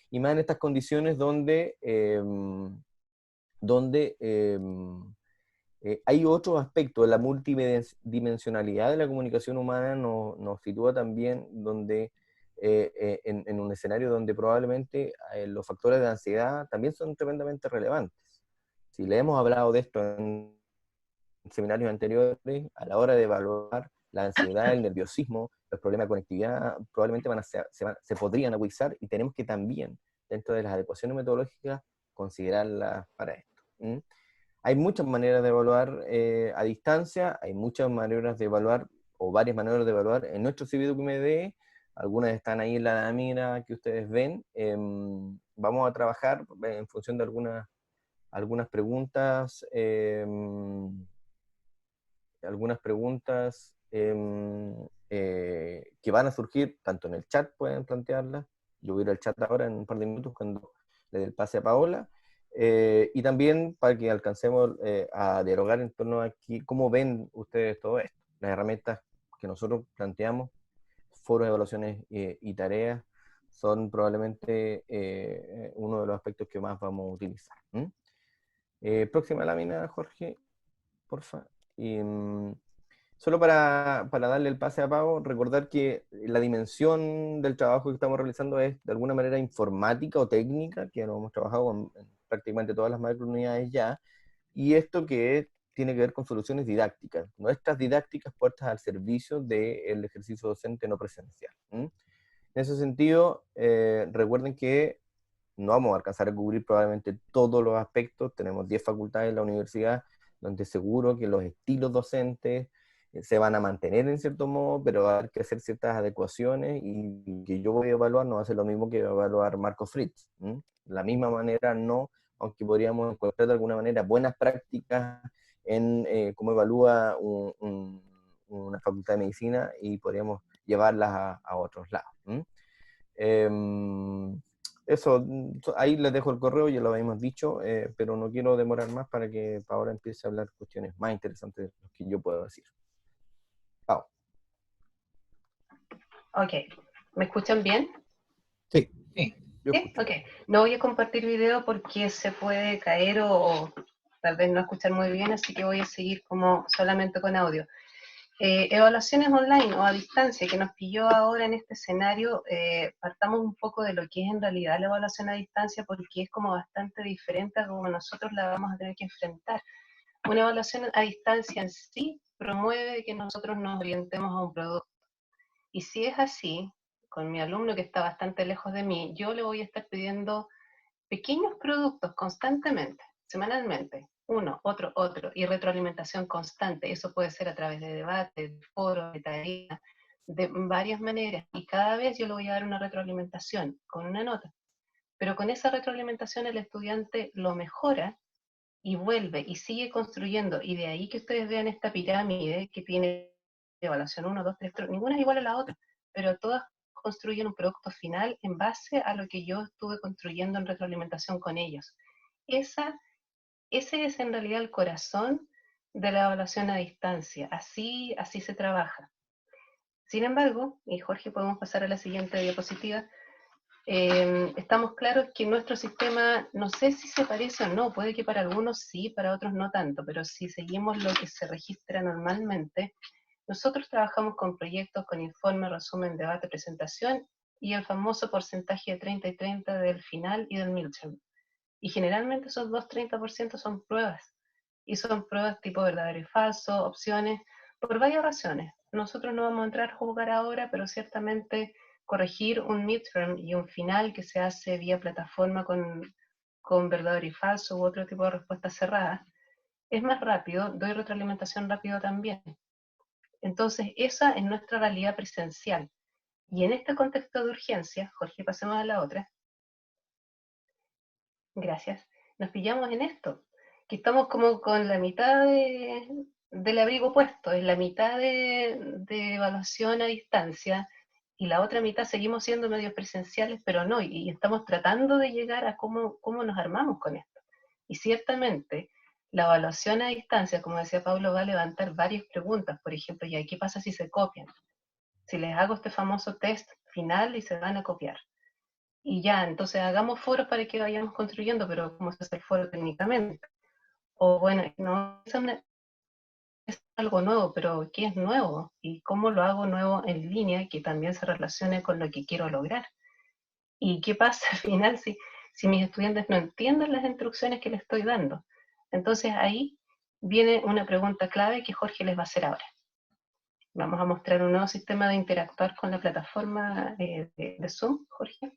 Y más en estas condiciones donde hay otros aspectos. La multidimensionalidad de la comunicación humana nos sitúa también en un escenario donde probablemente los factores de ansiedad también son tremendamente relevantes. Si le hemos hablado de esto en seminarios anteriores, a la hora de evaluar la ansiedad, el nerviosismo, los problemas de conectividad, probablemente se podrían agudizar, y tenemos que también, dentro de las adecuaciones metodológicas, considerarlas para esto. Hay muchas maneras de evaluar a distancia, hay muchas maneras de evaluar, o varias maneras de evaluar en nuestro CVDQMD. Algunas están ahí en la lámina que ustedes ven. Vamos a trabajar en función de algunas preguntas, que van a surgir, tanto en el chat pueden plantearlas. Yo voy a ir al chat ahora en un par de minutos cuando le dé el pase a Paola. Y también para que alcancemos a dialogar en torno a aquí, cómo ven ustedes todo esto. Las herramientas que nosotros planteamos, foros de evaluaciones y tareas, son probablemente uno de los aspectos que más vamos a utilizar. Próxima lámina, Jorge, porfa. Y, solo para darle el pase a Pau, recordar que la dimensión del trabajo que estamos realizando es de alguna manera informática o técnica, que lo hemos trabajado con prácticamente todas las macrounidades ya, y esto que tiene que ver con soluciones didácticas, nuestras didácticas puestas al servicio del ejercicio docente no presencial. En ese sentido, recuerden que no vamos a alcanzar a cubrir probablemente todos los aspectos. Tenemos 10 facultades en la universidad, donde seguro que los estilos docentes se van a mantener en cierto modo, pero va a haber que hacer ciertas adecuaciones, y que yo voy a evaluar no va a ser lo mismo que va a evaluar Marco Fritz. De la misma manera no, aunque podríamos encontrar de alguna manera buenas prácticas en cómo evalúa una facultad de medicina, y podríamos llevarlas a otros lados. Eso, ahí les dejo el correo, ya lo habíamos dicho, pero no quiero demorar más para que Paola empiece a hablar cuestiones más interesantes de lo que yo puedo decir. Pau. Ok, ¿me escuchan bien? Sí, yo ¿Sí? escucho. Ok, no voy a compartir video porque se puede caer o tal vez no escuchar muy bien, así que voy a seguir como solamente con audio. Evaluaciones online o a distancia, que nos pilló ahora en este escenario. Partamos un poco de lo que es en realidad la evaluación a distancia, porque es como bastante diferente a como nosotros la vamos a tener que enfrentar. Una evaluación a distancia en sí promueve que nosotros nos orientemos a un producto. Y si es así, con mi alumno que está bastante lejos de mí, yo le voy a estar pidiendo pequeños productos constantemente, semanalmente, uno, otro, y retroalimentación constante. Eso puede ser a través de debates, de foros, de tareas, de varias maneras. Y cada vez yo le voy a dar una retroalimentación con una nota. Pero con esa retroalimentación el estudiante lo mejora y vuelve y sigue construyendo. Y de ahí que ustedes vean esta pirámide que tiene evaluación 1, 2, 3, 4, ninguna es igual a la otra, pero todas construyen un producto final en base a lo que yo estuve construyendo en retroalimentación con ellos. Ese es en realidad el corazón de la evaluación a distancia. Así se trabaja. Sin embargo, y Jorge, podemos pasar a la siguiente diapositiva. Estamos claros que nuestro sistema, no sé si se parece o no, puede que para algunos sí, para otros no tanto, pero si seguimos lo que se registra normalmente, nosotros trabajamos con proyectos con informe, resumen, debate, presentación y el famoso porcentaje de 30 y 30 del final y del midterm. Y generalmente esos 2-30% son pruebas, y son pruebas tipo verdadero y falso, opciones, por varias razones. Nosotros no vamos a entrar a jugar ahora, pero ciertamente corregir un midterm y un final que se hace vía plataforma con verdadero y falso u otro tipo de respuestas cerradas, es más rápido, doy retroalimentación rápido también. Entonces, esa es nuestra realidad presencial. Y en este contexto de urgencia, Jorge, pasemos a la otra. Gracias. Nos pillamos en esto, que estamos como con la mitad del abrigo puesto, es la mitad de evaluación a distancia, y la otra mitad seguimos siendo medios presenciales, pero no, y estamos tratando de llegar a cómo nos armamos con esto. Y ciertamente, la evaluación a distancia, como decía Pablo, va a levantar varias preguntas. Por ejemplo, ¿ya qué pasa si se copian? Si les hago este famoso test final y se van a copiar. y ya, entonces hagamos foros para que vayamos construyendo, pero ¿cómo se hace el foro técnicamente? O bueno, no es algo nuevo, pero ¿qué es nuevo? ¿Y cómo lo hago nuevo en línea que también se relacione con lo que quiero lograr? ¿Y qué pasa al final si mis estudiantes no entienden las instrucciones que les estoy dando? Entonces ahí viene una pregunta clave que Jorge les va a hacer ahora. Vamos a mostrar un nuevo sistema de interactuar con la plataforma de Zoom. Jorge,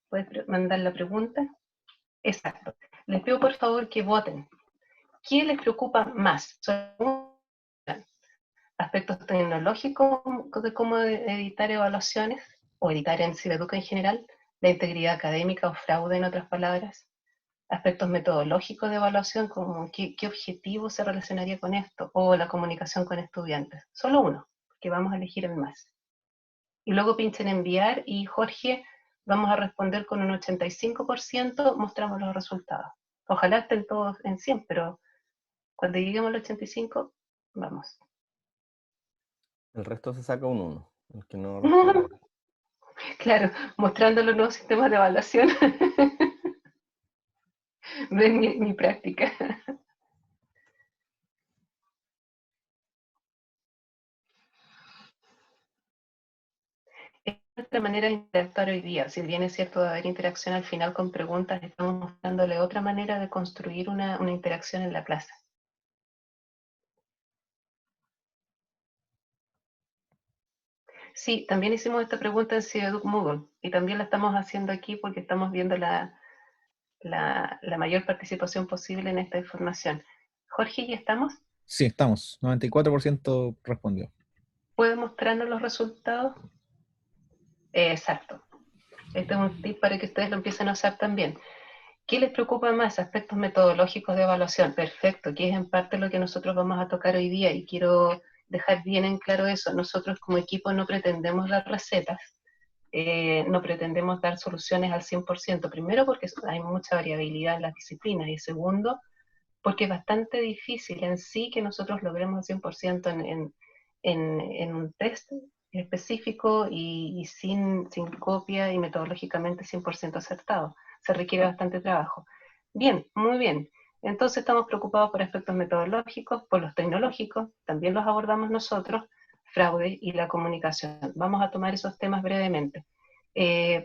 ¿puedes mandar la pregunta? Exacto. Les pido por favor que voten. ¿Qué les preocupa más? ¿Son aspectos tecnológicos de cómo editar evaluaciones o editar en Cibeduca en general, la integridad académica o fraude en otras palabras, aspectos metodológicos de evaluación como qué objetivo se relacionaría con esto o la comunicación con estudiantes? Solo uno, que vamos a elegir el más. Y luego pinchen enviar y Jorge, vamos a responder con un 85%, mostramos los resultados. Ojalá estén todos en 100, pero cuando lleguemos al 85, vamos. El resto se saca un 1, el que no responde. Claro, mostrando los nuevos sistemas de evaluación. Ven mi práctica. Es nuestra manera de interactuar hoy día. Si bien es cierto de haber interacción al final con preguntas, estamos mostrándole otra manera de construir una interacción en la clase. Sí, también hicimos esta pregunta en Cibeduc Moodle y también la estamos haciendo aquí porque estamos viendo la mayor participación posible en esta información. Jorge, ¿ya estamos? Sí, estamos. 94% respondió. ¿Puede mostrarnos los resultados? Exacto. Este es un tip para que ustedes lo empiecen a usar también. ¿Qué les preocupa más? Aspectos metodológicos de evaluación. Perfecto, que es en parte lo que nosotros vamos a tocar hoy día y quiero dejar bien en claro eso. Nosotros como equipo no pretendemos dar recetas, no pretendemos dar soluciones al 100%. Primero porque hay mucha variabilidad en las disciplinas y segundo porque es bastante difícil en sí que nosotros logremos el 100% en un test específico y sin copia y metodológicamente 100% acertado. Se requiere bastante trabajo. Bien, muy bien. Entonces estamos preocupados por aspectos metodológicos, por los tecnológicos, también los abordamos nosotros, fraude y la comunicación. Vamos a tomar esos temas brevemente.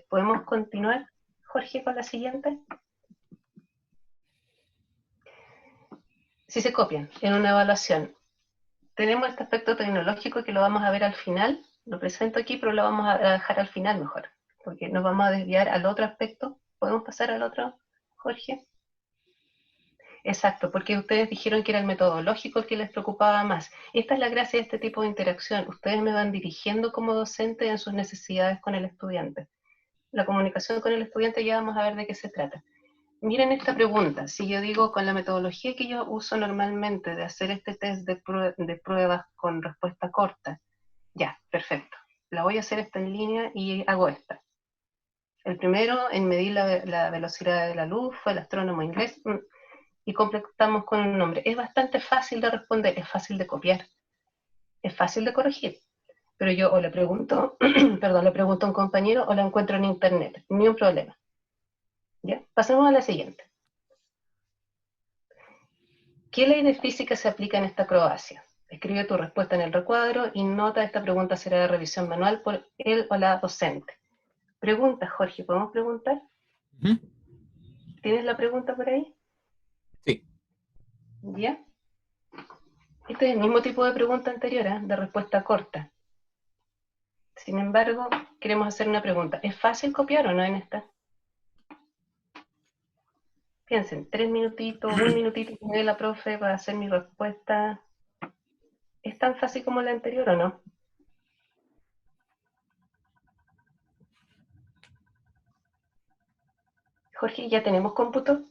¿Podemos continuar, Jorge, con la siguiente? Si se copian en una evaluación, tenemos este aspecto tecnológico que lo vamos a ver al final, lo presento aquí, pero lo vamos a dejar al final mejor, porque nos vamos a desviar al otro aspecto. ¿Podemos pasar al otro, Jorge? Exacto, porque ustedes dijeron que era el metodológico el que les preocupaba más. Esta es la gracia de este tipo de interacción. Ustedes me van dirigiendo como docente en sus necesidades con el estudiante. La comunicación con el estudiante ya vamos a ver de qué se trata. Miren esta pregunta, si yo digo con la metodología que yo uso normalmente de hacer este test de pruebas con respuesta corta, ya, perfecto. La voy a hacer esta en línea y hago esta. El primero en medir la velocidad de la luz fue el astrónomo inglés y completamos con un nombre. Es bastante fácil de responder, es fácil de copiar, es fácil de corregir. Pero yo o le pregunto, perdón, le pregunto a un compañero o la encuentro en internet, ni un problema. ¿Ya? Pasemos a la siguiente. ¿Qué ley de física se aplica en esta acrobacia? Escribe tu respuesta en el recuadro y nota esta pregunta será de revisión manual por él o la docente. Pregunta, Jorge, ¿podemos preguntar? ¿Tienes la pregunta por ahí? Sí. ¿Ya? Este es el mismo tipo de pregunta anterior, ¿eh? De respuesta corta. Sin embargo, queremos hacer una pregunta. ¿Es fácil copiar o no en esta? Piensen, 3 minutitos, 1 minutito y medio la profe para hacer mi respuesta. ¿Es tan fácil como la anterior o no? Jorge, ¿ya tenemos cómputo?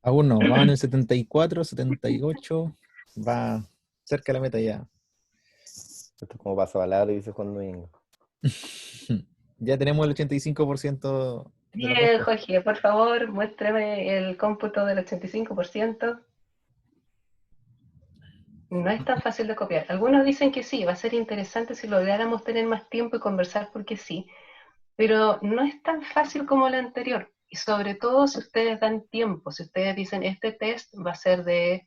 Aún no, va en el 74, 78, va cerca de la meta ya. Esto es como pasa palabra, dice Juan Domingo. Ya tenemos el 85% de la Bien, respuesta. Jorge, por favor, muéstrame el cómputo del 85%. No es tan fácil de copiar. Algunos dicen que sí, va a ser interesante si lográramos tener más tiempo y conversar porque sí. pero no es tan fácil como la anterior. Y sobre todo si ustedes dan tiempo, si ustedes dicen, este test va a ser de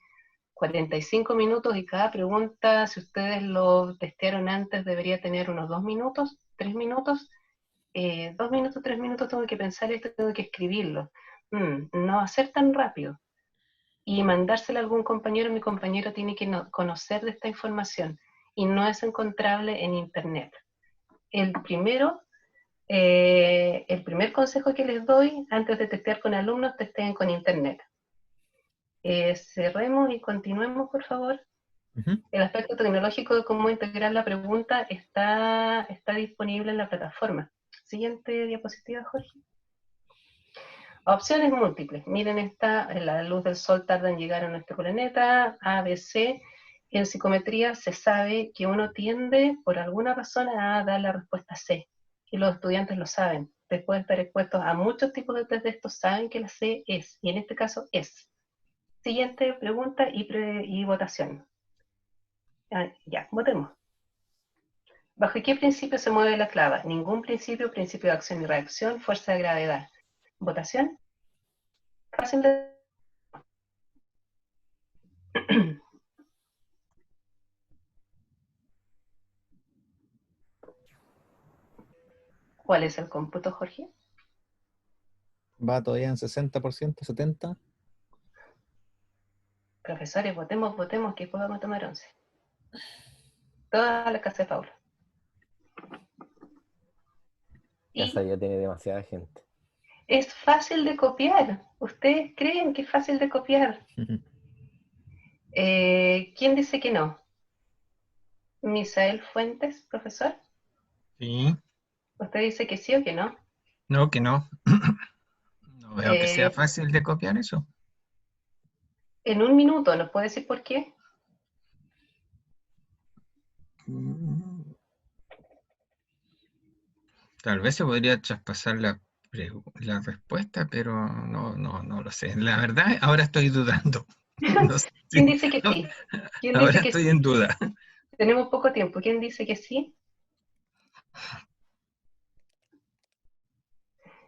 45 minutos y cada pregunta, si ustedes lo testearon antes, debería tener unos 2 minutos, 3 minutos. 2 minutos, 3 minutos tengo que pensar esto, tengo que escribirlo. No va a ser tan rápido. Y mandársela a algún compañero, mi compañero tiene que conocer de esta información y no es encontrable en internet. El primer consejo que les doy antes de testear con alumnos, testeen con internet. Cerremos y continuemos, por favor. El aspecto tecnológico de cómo integrar la pregunta está disponible en la plataforma. Siguiente diapositiva, Jorge. Opciones múltiples. Miren esta, la luz del sol tarda en llegar a nuestro planeta, A, B, C. En psicometría se sabe que uno tiende, por alguna razón, a dar la respuesta C. Y los estudiantes lo saben. Después de estar expuestos a muchos tipos de test de estos, saben que la C es, y en este caso es. Siguiente pregunta y votación. Ya, votemos. ¿Bajo qué principio se mueve la clava? Ningún principio, principio de acción y reacción, fuerza de gravedad. ¿Votación? Fácil de... ¿Cuál es el cómputo, Jorge? Va todavía en 60%, 70%. Profesores, votemos, que podamos tomar 11. Toda la casa de Paula. Casa Y ya tiene demasiada gente. es fácil de copiar. ¿Ustedes creen que es fácil de copiar? ¿Quién dice que no? ¿Misael Fuentes, profesor? Sí, ¿Usted dice que sí o que no? no, que no. No veo que sea Eh, fácil de copiar eso. en un minuto, ¿nos puede decir por qué? Mm, Tal vez se podría traspasar la respuesta, pero no lo sé. La verdad, ahora estoy dudando. No sé. ¿Quién dice que sí? ¿Quién dice Ahora que estoy sí? en duda. Tenemos poco tiempo. ¿Quién dice que sí?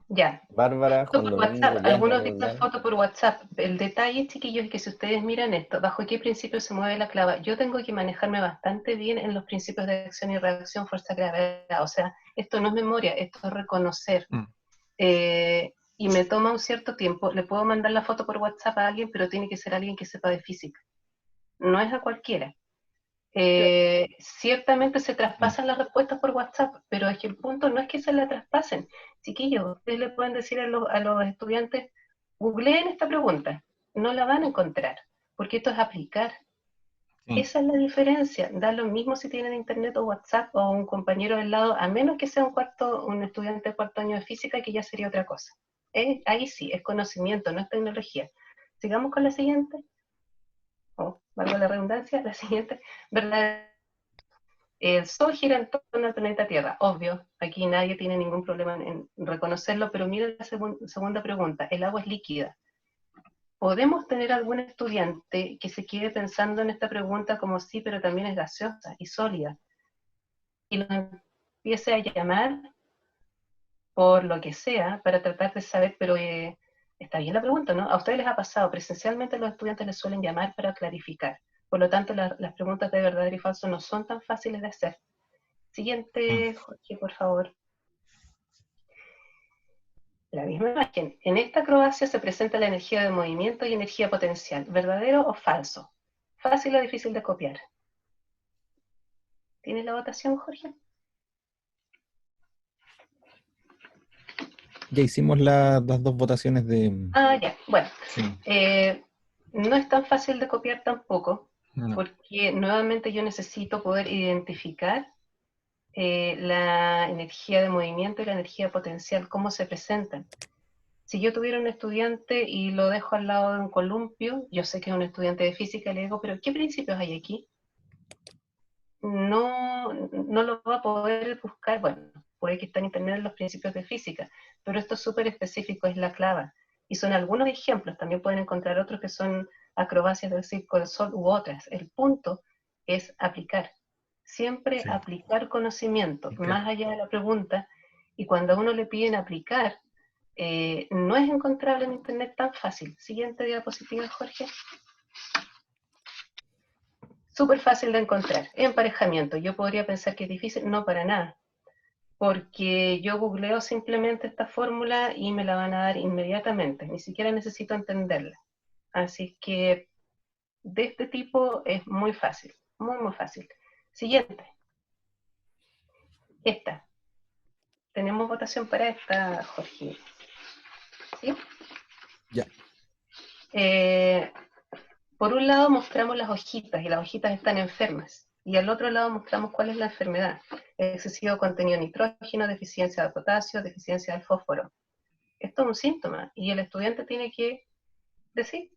Ya. Bárbara, Foto Juan por Domingo, WhatsApp. Yana, Algunos dicen Roldán. foto por WhatsApp. El detalle, chiquillos, es que si ustedes miran esto, ¿bajo qué principio se mueve la clava? Yo tengo que manejarme bastante bien en los principios de acción y reacción, fuerza, gravedad. O sea, esto no es memoria, esto es reconocer. Mm, Y me toma un cierto tiempo. Le puedo mandar la foto por WhatsApp a alguien, pero tiene que ser alguien que sepa de física. No es a cualquiera. Ciertamente se mm. traspasan las respuestas por WhatsApp, pero es que el punto no es que se la traspasen. Chiquillos, ustedes le pueden decir a los estudiantes, googleen esta pregunta, no la van a encontrar, porque esto es aplicar. Sí, Esa es la diferencia. Da lo mismo si tienen internet o WhatsApp o un compañero al lado, a menos que sea un estudiante de cuarto año de física, que ya sería otra cosa. Ahí sí, es conocimiento, no es tecnología. Sigamos con la siguiente. Valga la redundancia, la siguiente. ¿Verdad? El Sol gira en torno al planeta Tierra, obvio, aquí nadie tiene ningún problema en reconocerlo, pero mira la segunda pregunta, ¿el agua es líquida? ¿Podemos tener algún estudiante que se quede pensando en esta pregunta como sí, pero también es gaseosa y sólida? Y lo empiece a llamar por lo que sea para tratar de saber, pero está bien la pregunta, ¿no? A ustedes les ha pasado, presencialmente los estudiantes les suelen llamar para clarificar. Por lo tanto, las preguntas de verdadero y falso no son tan fáciles de hacer. sí. Siguiente, Jorge, por favor. La misma imagen. En esta acrobacia se presenta la energía de movimiento y energía potencial. ¿Verdadero o falso? ¿Fácil o difícil de copiar? ¿Tienes la votación, Jorge? Ya hicimos las dos votaciones de... Ya. Bueno, Sí, no es tan fácil de copiar tampoco, no. porque nuevamente yo necesito poder identificar la energía de movimiento y la energía potencial, cómo se presentan. Si yo tuviera un estudiante y lo dejo al lado de un columpio, yo sé que es un estudiante de física, le digo, pero ¿qué principios hay aquí? No lo va a poder buscar, bueno, puede que esté en internet los principios de física, pero esto es súper específico, es la clava. Y son algunos ejemplos, también pueden encontrar otros que son acrobacias del circo del sol u otras. El punto es aplicar, siempre Sí, aplicar conocimiento, y más allá de la pregunta, Y cuando a uno le piden aplicar, no es encontrable en internet tan fácil. Siguiente diapositiva, Jorge. Súper fácil de encontrar. Emparejamiento. Yo podría pensar que es difícil, no para nada. Porque yo googleo simplemente esta fórmula y me la van a dar inmediatamente. Ni siquiera necesito entenderla. Así que de este tipo es muy fácil. Muy, muy fácil. Siguiente. Esta. Tenemos votación para esta, Jorge. ¿Sí? Ya. Por un lado mostramos las hojitas, y las hojitas están enfermas. Y al otro lado mostramos cuál es la enfermedad. Excesivo contenido de nitrógeno, deficiencia de potasio, deficiencia de fósforo. Esto es un síntoma, y el estudiante tiene que decir,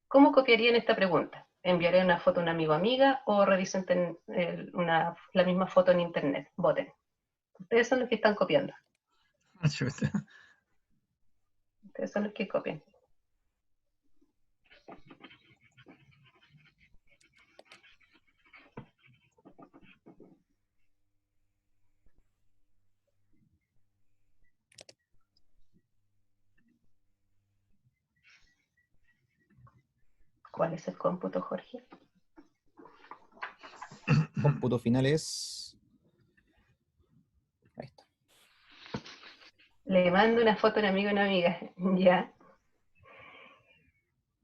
¿cómo copiarían esta pregunta? ¿Enviaré una foto a un amigo o amiga o revisen la misma foto en internet? Voten. Ustedes son los que están copiando. Ustedes son los que copian. ¿Cuál es el cómputo, Jorge? Cómputo final es... Ahí está. Le mando una foto a un amigo o una amiga. Ya.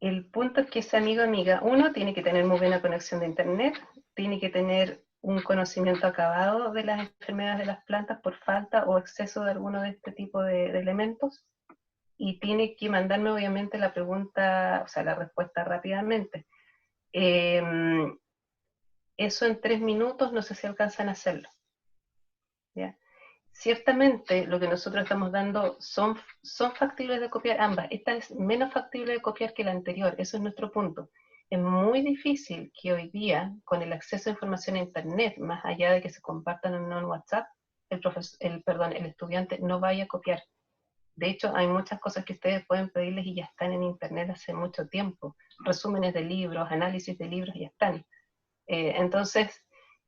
El punto es que ese amigo o amiga, uno, tiene que tener muy buena conexión de internet, tiene que tener un conocimiento acabado de las enfermedades de las plantas por falta o exceso de alguno de este tipo de elementos, y tiene que mandarme obviamente la pregunta, o sea, la respuesta rápidamente. Eso en 3 minutos no sé si alcanzan a hacerlo. ¿Ya? Ciertamente lo que nosotros estamos dando son factibles de copiar ambas. Esta es menos factible de copiar que la anterior, eso es nuestro punto. Es muy difícil que hoy día, con el acceso a información a internet, más allá de que se compartan o no en WhatsApp, el estudiante no vaya a copiar. De hecho, hay muchas cosas que ustedes pueden pedirles y ya están en internet hace mucho tiempo. Resúmenes de libros, análisis de libros, ya están. Entonces,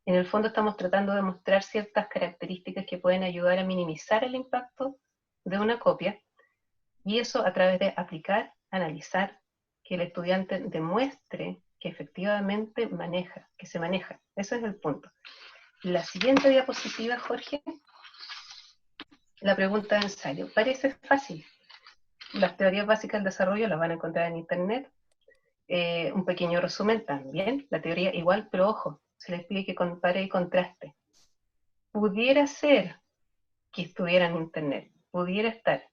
en el fondo estamos tratando de mostrar ciertas características que pueden ayudar a minimizar el impacto de una copia, y eso a través de aplicar, analizar, que el estudiante demuestre que efectivamente que se maneja. Ese es el punto. La siguiente diapositiva, Jorge, la pregunta de ensayo. Parece fácil. Las teorías básicas del desarrollo las van a encontrar en internet. Un pequeño resumen también, la teoría igual, pero ojo, se les pide que compare y contraste. Pudiera ser que estuviera en internet, pudiera estar.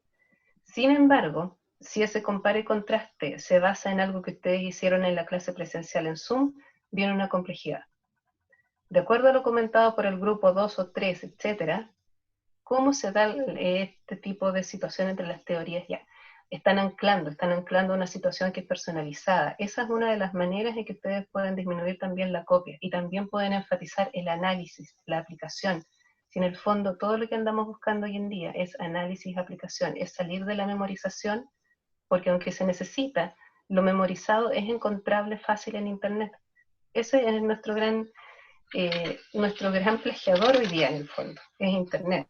Sin embargo, si ese compare y contraste se basa en algo que ustedes hicieron en la clase presencial en Zoom, viene una complejidad. De acuerdo a lo comentado por el grupo 2 o 3, etcétera, ¿cómo se da este tipo de situación entre las teorías ya? Están anclando una situación que es personalizada. Esa es una de las maneras en que ustedes pueden disminuir también la copia, y también pueden enfatizar el análisis, la aplicación. Si en el fondo todo lo que andamos buscando hoy en día es análisis, aplicación, es salir de la memorización, porque aunque se necesita, lo memorizado es encontrable fácil en internet. Ese es nuestro gran plagiador hoy día en el fondo, es internet.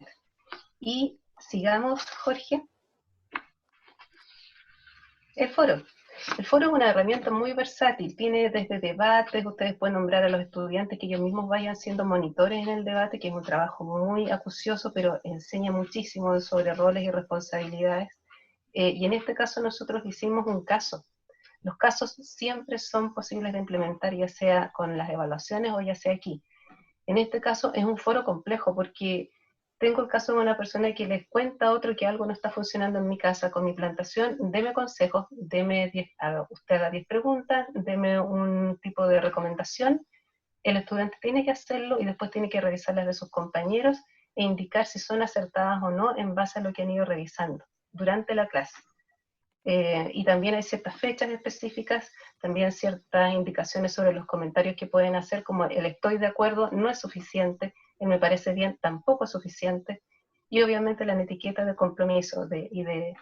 Y sigamos, Jorge. El foro. El foro es una herramienta muy versátil, tiene desde debates, ustedes pueden nombrar a los estudiantes que ellos mismos vayan siendo monitores en el debate, que es un trabajo muy acucioso, pero enseña muchísimo sobre roles y responsabilidades. Y en este caso nosotros hicimos un caso. Los casos siempre son posibles de implementar, ya sea con las evaluaciones o ya sea aquí. En este caso es un foro complejo porque tengo el caso de una persona que les cuenta a otro que algo no está funcionando en mi casa con mi plantación, deme consejos, usted haga 10 preguntas, deme un tipo de recomendación, el estudiante tiene que hacerlo y después tiene que revisar las de sus compañeros e indicar si son acertadas o no en base a lo que han ido revisando durante la clase. Y también hay ciertas fechas específicas, también ciertas indicaciones sobre los comentarios que pueden hacer, como el estoy de acuerdo no es suficiente, el me parece bien tampoco es suficiente, y obviamente la etiqueta de compromiso y de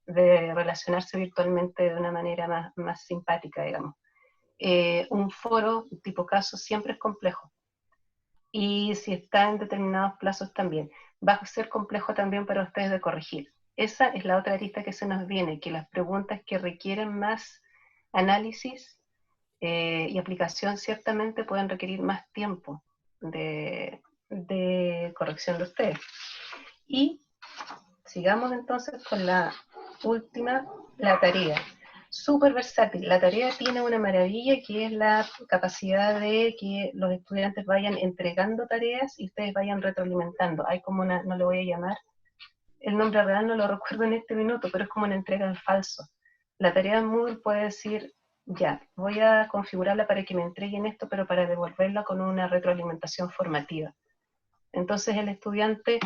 relacionarse virtualmente de una manera más simpática, digamos. Un foro tipo caso siempre es complejo. y si está en determinados plazos también. Va a ser complejo también para ustedes de corregir. Esa es la otra arista que se nos viene, que las preguntas que requieren más análisis y aplicación ciertamente pueden requerir más tiempo de corrección de ustedes. Y sigamos entonces con la última, la tarea. Súper versátil. La tarea tiene una maravilla que es la capacidad de que los estudiantes vayan entregando tareas y ustedes vayan retroalimentando. Hay como una, no le voy a llamar, el nombre real no lo recuerdo en este minuto, pero es como una entrega en falso. La tarea Moodle puede decir, ya, voy a configurarla para que me entreguen esto, pero para devolverla con una retroalimentación formativa. Entonces el estudiante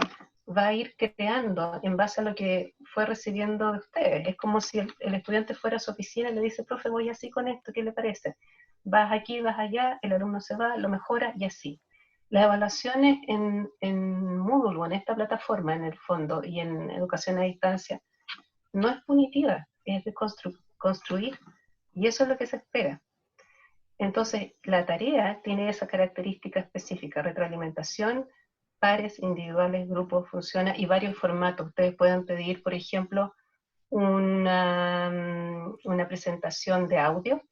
va a ir creando en base a lo que fue recibiendo de ustedes. Es como si el estudiante fuera a su oficina y le dice, profe, voy así con esto, ¿qué le parece? Vas aquí, vas allá, el alumno se va, lo mejora y así. Las evaluaciones en Moodle o en esta plataforma, en el fondo, y en educación a distancia, no es punitiva, es de construir, y eso es lo que se espera. Entonces, la tarea tiene esa característica específica, retroalimentación, pares, individuales, grupos, funciona, y varios formatos. Ustedes pueden pedir, por ejemplo, una presentación de audio,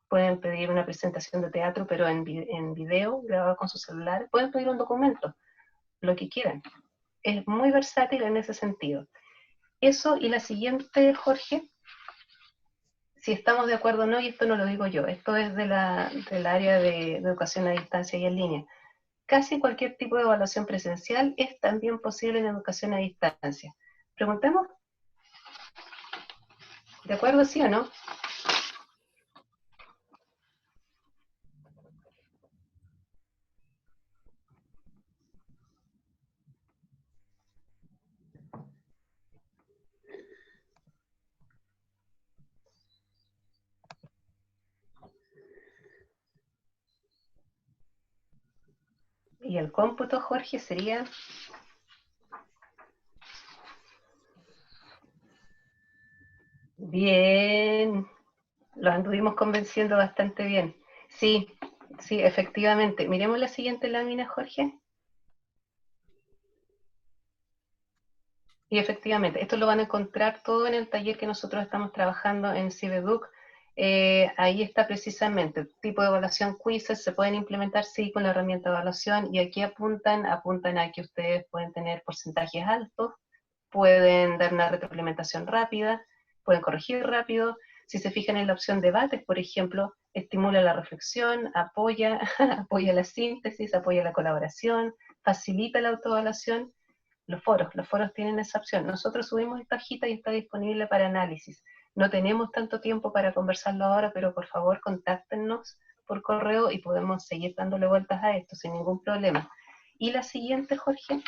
pueden pedir una presentación de teatro, pero en video, grabado con su celular, pueden pedir un documento, lo que quieran. Es muy versátil en ese sentido. Eso, y la siguiente, Jorge, si estamos de acuerdo o no, y esto no lo digo yo, esto es del área de educación a distancia y en línea. Casi cualquier tipo de evaluación presencial es también posible en educación a distancia. Preguntemos, ¿de acuerdo, sí o no? Y el cómputo, Jorge, sería... Bien, lo anduvimos convenciendo bastante bien. Sí, sí, efectivamente. Miremos la siguiente lámina, Jorge. Y efectivamente, esto lo van a encontrar todo en el taller que nosotros estamos trabajando en Cibeduc. Ahí está precisamente, tipo de evaluación, quizzes, se pueden implementar, sí, con la herramienta de evaluación, y aquí apuntan a que ustedes pueden tener porcentajes altos, pueden dar una retroalimentación rápida, pueden corregir rápido. Si se fijan en la opción debates, por ejemplo, estimula la reflexión, apoya, apoya la síntesis, apoya la colaboración, facilita la autoevaluación. Los foros tienen esa opción. Nosotros subimos esta hojita y está disponible para análisis. No tenemos tanto tiempo para conversarlo ahora, pero por favor contáctenos por correo y podemos seguir dándole vueltas a esto sin ningún problema. Y la siguiente, Jorge.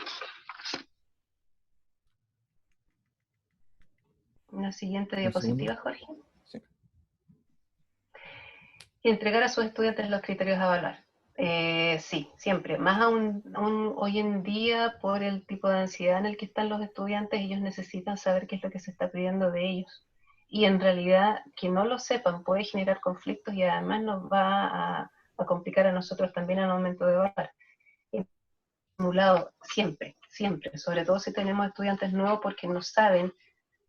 La siguiente diapositiva, Jorge. Sí. Y entregar a sus estudiantes los criterios a evaluar. Sí, siempre. Más aún hoy en día, por el tipo de ansiedad en el que están los estudiantes, ellos necesitan saber qué es lo que se está pidiendo de ellos. Y en realidad, que no lo sepan puede generar conflictos y además nos va a complicar a nosotros también al momento de evaluar. Simulado, siempre, siempre. Sobre todo si tenemos estudiantes nuevos porque no saben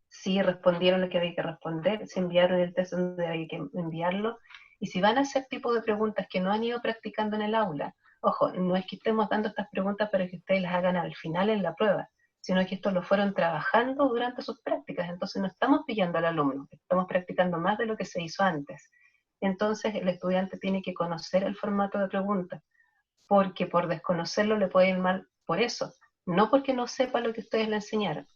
si respondieron lo que había que responder, si enviaron el test donde había que enviarlo, y si van a hacer tipo de preguntas que no han ido practicando en el aula. Ojo, no es que estemos dando estas preguntas para que ustedes las hagan al final en la prueba, sino que esto lo fueron trabajando durante sus prácticas, entonces no estamos pillando al alumno, estamos practicando más de lo que se hizo antes. Entonces el estudiante tiene que conocer el formato de preguntas, porque por desconocerlo le puede ir mal por eso, no porque no sepa lo que ustedes le enseñaron.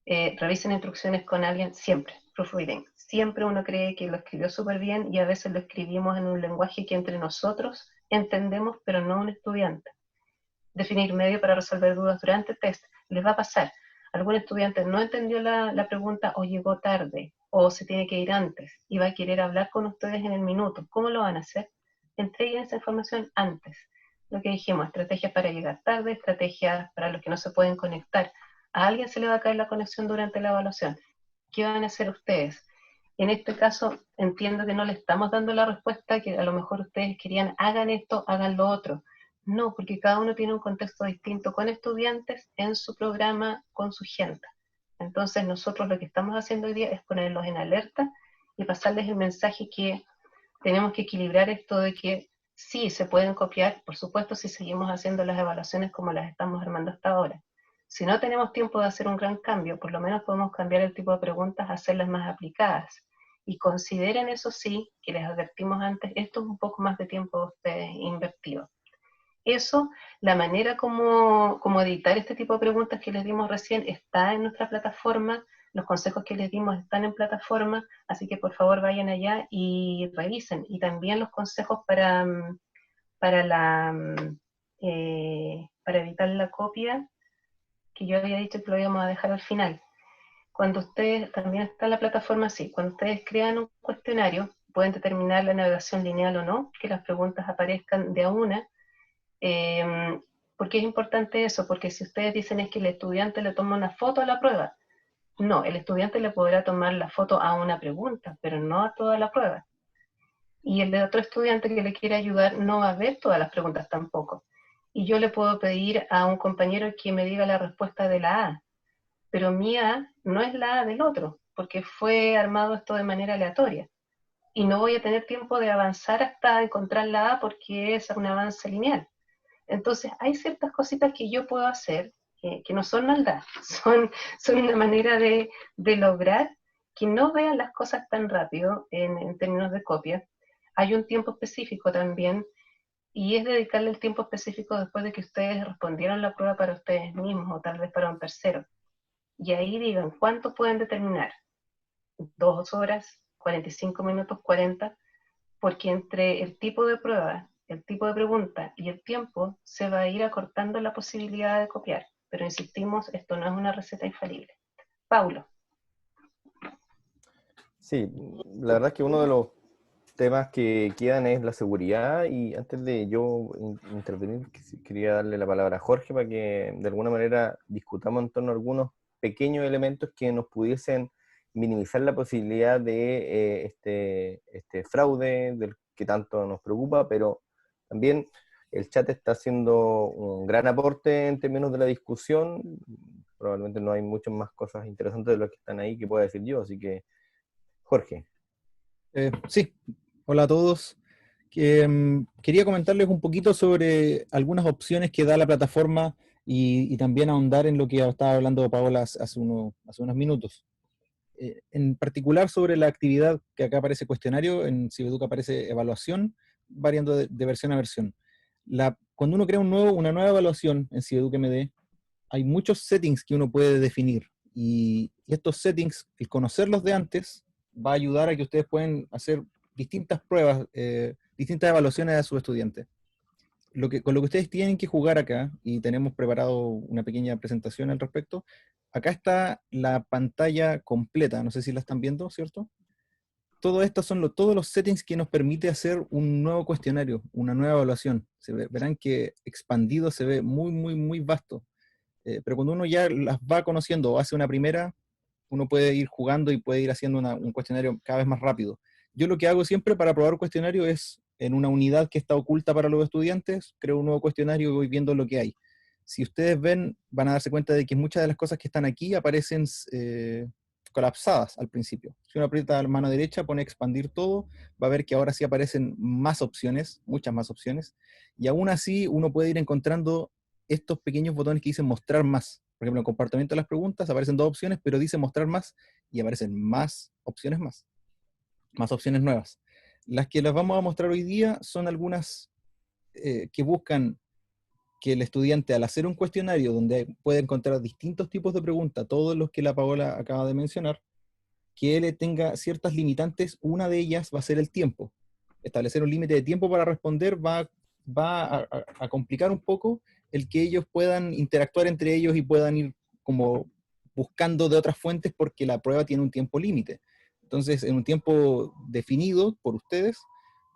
Revisen instrucciones con alguien siempre, proofreading. Siempre uno cree que lo escribió súper bien y a veces lo escribimos en un lenguaje que entre nosotros entendemos, pero no un estudiante. Definir medio para resolver dudas durante el test. Les va a pasar. Algún estudiante no entendió la pregunta o llegó tarde o se tiene que ir antes y va a querer hablar con ustedes en el minuto. ¿Cómo lo van a hacer? Entreguen esa información antes. Lo que dijimos, estrategias para llegar tarde, estrategias para los que no se pueden conectar. A alguien se le va a caer la conexión durante la evaluación. ¿Qué van a hacer ustedes? En este caso, entiendo que no le estamos dando la respuesta que a lo mejor ustedes querían, hagan esto, hagan lo otro, No, porque cada uno tiene un contexto distinto con estudiantes en su programa, con su gente. Entonces nosotros lo que estamos haciendo hoy día es ponerlos en alerta y pasarles el mensaje que tenemos que equilibrar esto de que sí, se pueden copiar, por supuesto, si seguimos haciendo las evaluaciones como las estamos armando hasta ahora. Si no tenemos tiempo de hacer un gran cambio, por lo menos podemos cambiar el tipo de preguntas, hacerlas más aplicadas. Y consideren, eso sí, que les advertimos antes, esto es un poco más de tiempo de ustedes invertido. Eso, la manera como editar este tipo de preguntas que les dimos recién está en nuestra plataforma, los consejos que les dimos están en plataforma, así que por favor vayan allá y revisen. Y también los consejos para evitar la copia, que yo había dicho que lo íbamos a dejar al final. Cuando ustedes, también está en la plataforma, sí, cuando ustedes crean un cuestionario, pueden determinar la navegación lineal o no, que las preguntas aparezcan de a una. ¿Por qué es importante eso? Porque si ustedes dicen es que el estudiante le toma una foto a la prueba, no, el estudiante le podrá tomar la foto a una pregunta, pero no a toda la prueba. Y el de otro estudiante que le quiere ayudar no va a ver todas las preguntas tampoco. Y yo le puedo pedir a un compañero que me diga la respuesta de la A, pero mi A no es la A del otro, porque fue armado esto de manera aleatoria. Y no voy a tener tiempo de avanzar hasta encontrar la A porque es un avance lineal. Entonces, hay ciertas cositas que yo puedo hacer que no son maldad, son una manera de lograr que no vean las cosas tan rápido en términos de copia. Hay un tiempo específico también, y es dedicarle el tiempo específico después de que ustedes respondieron la prueba para ustedes mismos o tal vez para un tercero. Y ahí digan, ¿cuánto pueden determinar? 2 horas, 45 minutos, 40, porque entre el tipo de prueba, el tipo de pregunta y el tiempo se va a ir acortando la posibilidad de copiar. Pero insistimos, esto no es una receta infalible. Paulo. Sí, la verdad es que uno de los temas que quedan es la seguridad, y antes de yo intervenir quería darle la palabra a Jorge para que de alguna manera discutamos en torno a algunos pequeños elementos que nos pudiesen minimizar la posibilidad de este fraude del que tanto nos preocupa, pero también el chat está haciendo un gran aporte en términos de la discusión. Probablemente no hay muchas más cosas interesantes de lo que están ahí que pueda decir yo, así que Jorge. Sí, hola a todos. Quería comentarles un poquito sobre algunas opciones que da la plataforma y también ahondar en lo que estaba hablando Paola hace unos minutos. En particular sobre la actividad que acá aparece cuestionario, en Cibeduca aparece evaluación, variando de versión a versión. Cuando uno crea una nueva evaluación en Cibeduca MD, hay muchos settings que uno puede definir, y estos settings, el conocerlos de antes, va a ayudar a que ustedes puedan hacer distintas pruebas, distintas evaluaciones a sus estudiantes. Con lo que ustedes tienen que jugar acá, y tenemos preparado una pequeña presentación al respecto, acá está la pantalla completa, no sé si la están viendo, ¿cierto? Todo esto son todos los settings que nos permite hacer un nuevo cuestionario, una nueva evaluación. Verán que expandido se ve muy, muy, muy vasto. Pero cuando uno ya las va conociendo o hace una primera, uno puede ir jugando y puede ir haciendo un cuestionario cada vez más rápido. Yo lo que hago siempre para probar un cuestionario es, en una unidad que está oculta para los estudiantes, creo un nuevo cuestionario y voy viendo lo que hay. Si ustedes ven, van a darse cuenta de que muchas de las cosas que están aquí aparecen colapsadas al principio. Si uno aprieta la mano derecha, pone expandir todo, va a ver que ahora sí aparecen más opciones, muchas más opciones, y aún así uno puede ir encontrando estos pequeños botones que dicen mostrar más. Por ejemplo, en comportamiento de las preguntas aparecen 2 opciones, pero dice mostrar más y aparecen más opciones más opciones nuevas. Las que las vamos a mostrar hoy día son algunas que buscan que el estudiante, al hacer un cuestionario donde puede encontrar distintos tipos de preguntas, todos los que la Paola acaba de mencionar, que él tenga ciertas limitantes. Una de ellas va a ser el tiempo. Establecer un límite de tiempo para responder va a complicar un poco el que ellos puedan interactuar entre ellos y puedan ir como buscando de otras fuentes, porque la prueba tiene un tiempo límite. Entonces, en un tiempo definido por ustedes,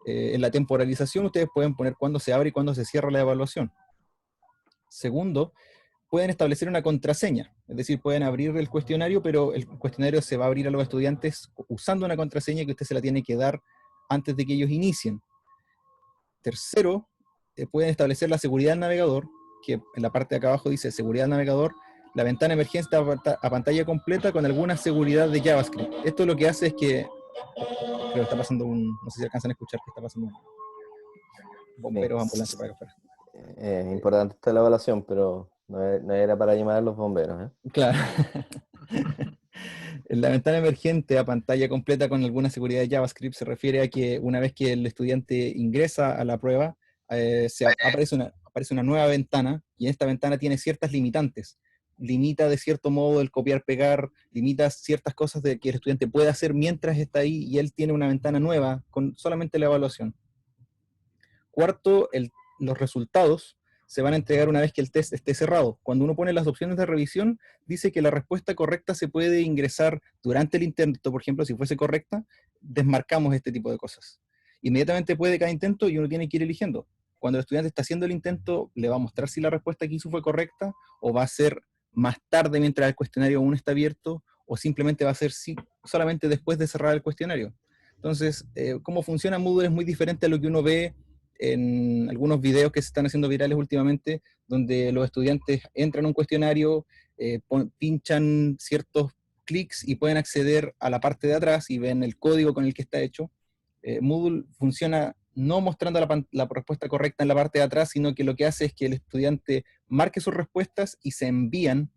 en la temporalización ustedes pueden poner cuándo se abre y cuándo se cierra la evaluación. Segundo, pueden establecer una contraseña, es decir, pueden abrir el cuestionario, pero el cuestionario se va a abrir a los estudiantes usando una contraseña que usted se la tiene que dar antes de que ellos inicien. Tercero, pueden establecer la seguridad del navegador, que en la parte de acá abajo dice seguridad del navegador, la ventana emergente a pantalla completa con alguna seguridad de JavaScript. Esto lo que hace es que, creo que está pasando no sé si alcanzan a escuchar que está pasando bomberos, ambulancias para acá afuera. Es importante esta la evaluación, pero no era para llamar a los bomberos, ¿eh? Claro. La ventana emergente a pantalla completa con alguna seguridad de JavaScript se refiere a que una vez que el estudiante ingresa a la prueba, aparece una nueva ventana, y esta ventana tiene ciertas limitantes. Limita de cierto modo el copiar-pegar, limita ciertas cosas de que el estudiante puede hacer mientras está ahí, y él tiene una ventana nueva con solamente la evaluación. Cuarto, los resultados se van a entregar una vez que el test esté cerrado. Cuando uno pone las opciones de revisión, dice que la respuesta correcta se puede ingresar durante el intento. Por ejemplo, si fuese correcta, desmarcamos este tipo de cosas. Inmediatamente puede cada intento y uno tiene que ir eligiendo. Cuando el estudiante está haciendo el intento, le va a mostrar si la respuesta que hizo fue correcta, o va a ser más tarde mientras el cuestionario aún está abierto, o simplemente va a ser solamente después de cerrar el cuestionario. Entonces, cómo funciona Moodle es muy diferente a lo que uno ve en algunos videos que se están haciendo virales últimamente, donde los estudiantes entran a un cuestionario, pinchan ciertos clics y pueden acceder a la parte de atrás y ven el código con el que está hecho. Moodle funciona no mostrando la respuesta correcta en la parte de atrás, sino que lo que hace es que el estudiante marque sus respuestas y se envían,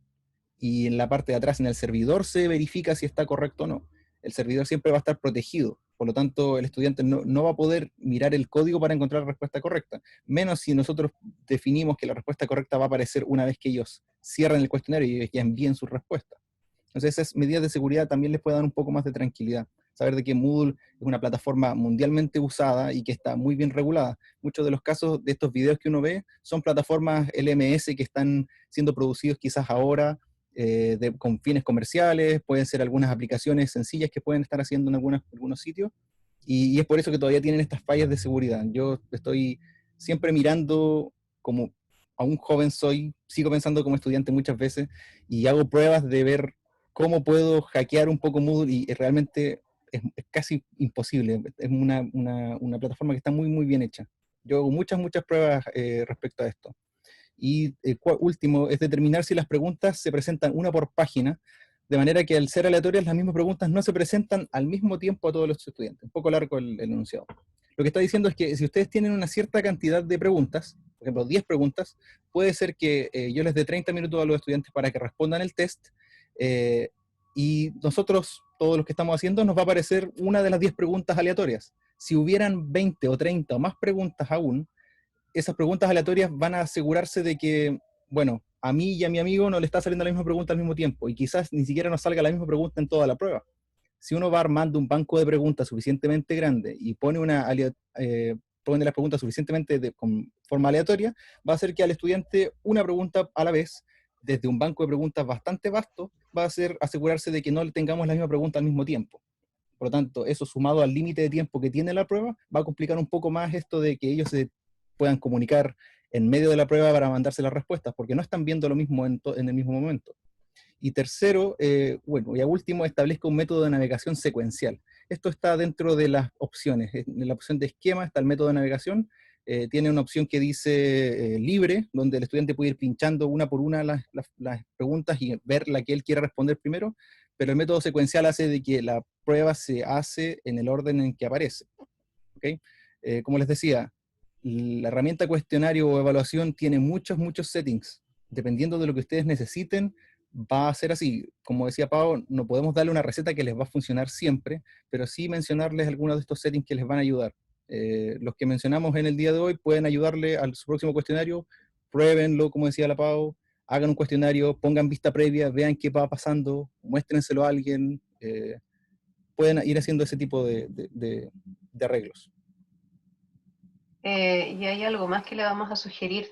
y en la parte de atrás, en el servidor, se verifica si está correcto o no. El servidor siempre va a estar protegido, por lo tanto el estudiante no va a poder mirar el código para encontrar la respuesta correcta, menos si nosotros definimos que la respuesta correcta va a aparecer una vez que ellos cierren el cuestionario y ya envíen su respuesta. Entonces esas medidas de seguridad también les pueden dar un poco más de tranquilidad. Saber de que Moodle es una plataforma mundialmente usada y que está muy bien regulada. Muchos de los casos de estos videos que uno ve son plataformas LMS que están siendo producidos quizás ahora, con fines comerciales, pueden ser algunas aplicaciones sencillas que pueden estar haciendo en algunos sitios, y es por eso que todavía tienen estas fallas de seguridad. Yo estoy siempre mirando, como aún joven sigo pensando como estudiante muchas veces, y hago pruebas de ver cómo puedo hackear un poco Moodle, y realmente es casi imposible. Es una plataforma que está muy, muy bien hecha. Yo hago muchas pruebas respecto a esto. Y último, es determinar si las preguntas se presentan una por página, de manera que al ser aleatorias las mismas preguntas no se presentan al mismo tiempo a todos los estudiantes. Un poco largo el enunciado. Lo que está diciendo es que si ustedes tienen una cierta cantidad de preguntas, por ejemplo 10 preguntas, puede ser que yo les dé 30 minutos a los estudiantes para que respondan el test, y nosotros, todos los que estamos haciendo, nos va a aparecer una de las 10 preguntas aleatorias. Si hubieran 20 o 30 o más preguntas aún, esas preguntas aleatorias van a asegurarse de que, bueno, a mí y a mi amigo no le está saliendo la misma pregunta al mismo tiempo, y quizás ni siquiera nos salga la misma pregunta en toda la prueba. Si uno va armando un banco de preguntas suficientemente grande y pone las preguntas suficientemente con forma aleatoria, va a hacer que al estudiante una pregunta a la vez, desde un banco de preguntas bastante vasto, va a hacer asegurarse de que no le tengamos la misma pregunta al mismo tiempo. Por lo tanto, eso sumado al límite de tiempo que tiene la prueba, va a complicar un poco más esto de que ellos se puedan comunicar en medio de la prueba para mandarse las respuestas, porque no están viendo lo mismo en el mismo momento. Y tercero, bueno, y a último, establezca un método de navegación secuencial. Esto está dentro de las opciones. En la opción de esquema está el método de navegación. Tiene una opción que dice libre, donde el estudiante puede ir pinchando una por una las preguntas y ver la que él quiera responder primero, pero el método secuencial hace de que la prueba se hace en el orden en que aparece. ¿Okay? Como les decía, la herramienta cuestionario o evaluación tiene muchos settings. Dependiendo de lo que ustedes necesiten, va a ser así. Como decía Pau, no podemos darle una receta que les va a funcionar siempre, pero sí mencionarles algunos de estos settings que les van a ayudar. Los que mencionamos en el día de hoy pueden ayudarle a su próximo cuestionario. Pruébenlo, como decía la Pau, hagan un cuestionario, pongan vista previa, vean qué va pasando, muéstrenselo a alguien. Pueden ir haciendo ese tipo de arreglos. Y hay algo más que le vamos a sugerir.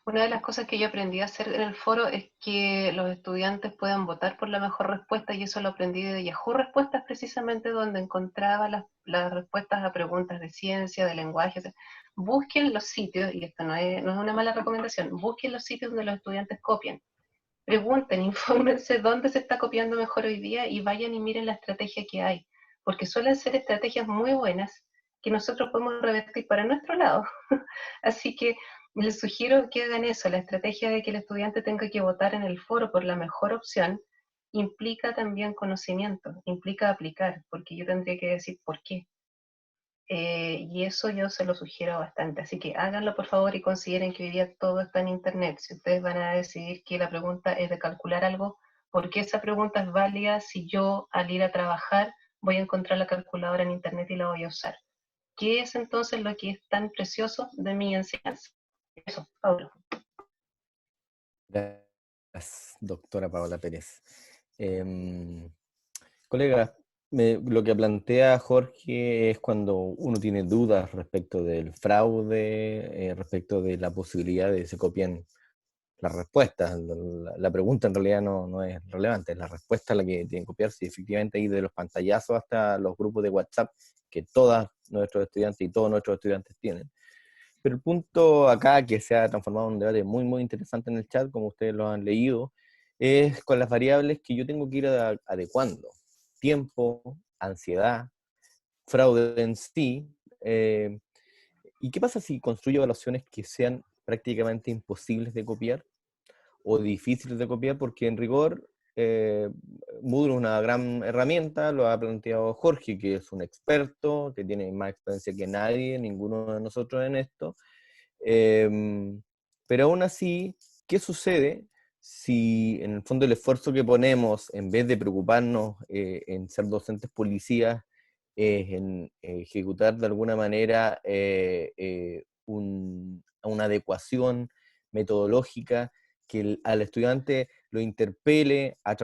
Una de las cosas que yo aprendí a hacer en el foro es que los estudiantes puedan votar por la mejor respuesta, y eso lo aprendí de Yahoo Respuestas, precisamente, donde encontraba las respuestas a preguntas de ciencia, de lenguaje. O sea, busquen los sitios, y esto no es una mala recomendación, busquen los sitios donde los estudiantes copian. Pregunten, infórmense dónde se está copiando mejor hoy día, y vayan y miren la estrategia que hay, porque suelen ser estrategias muy buenas que nosotros podemos revertir para nuestro lado. Así que les sugiero que hagan eso. La estrategia de que el estudiante tenga que votar en el foro por la mejor opción implica también conocimiento, implica aplicar, porque yo tendría que decir por qué. Y eso yo se lo sugiero bastante. Así que háganlo por favor y consideren que hoy día todo está en internet. Si ustedes van a decidir que la pregunta es de calcular algo, ¿por qué esa pregunta es válida si yo al ir a trabajar voy a encontrar la calculadora en internet y la voy a usar? ¿Qué es entonces lo que es tan precioso de mi enseñanza? Eso, Pablo. Gracias, doctora Paola Pérez. Colega, lo que plantea Jorge es cuando uno tiene dudas respecto del fraude, respecto de la posibilidad de que se copien las respuestas. La pregunta en realidad no es relevante, es la respuesta la que tiene que copiarse. Y efectivamente, ahí de los pantallazos hasta los grupos de WhatsApp que todos nuestros estudiantes y todos nuestros estudiantes tienen. Pero el punto acá, que se ha transformado en un debate muy, muy interesante en el chat, como ustedes lo han leído, es con las variables que yo tengo que ir adecuando. Tiempo, ansiedad, fraude en sí. ¿Y qué pasa si construyo evaluaciones que sean prácticamente imposibles de copiar o difíciles de copiar? Porque en rigor, Moodle es una gran herramienta, lo ha planteado Jorge, que es un experto, que tiene más experiencia que nadie, ninguno de nosotros en esto. Pero aún así, ¿qué sucede si en el fondo el esfuerzo que ponemos, en vez de preocuparnos en ser docentes policías, es en ejecutar de alguna manera una adecuación metodológica que al estudiante lo interpele a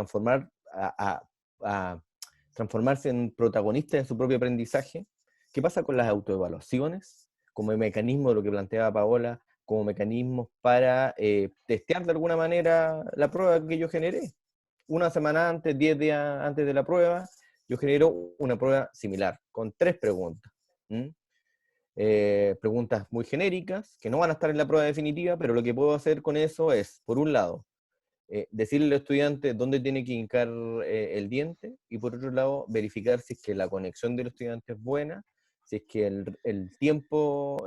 transformarse en protagonista de su propio aprendizaje? ¿Qué pasa con las autoevaluaciones como mecanismo de lo que planteaba Paola, como mecanismos para testear de alguna manera la prueba que yo generé? Una semana antes, 10 días antes de la prueba, yo genero una prueba similar, con 3 preguntas. Preguntas muy genéricas, que no van a estar en la prueba definitiva, pero lo que puedo hacer con eso es, por un lado, decirle al estudiante dónde tiene que hincar el diente, y por otro lado, verificar si es que la conexión del estudiante es buena, si es que el tiempo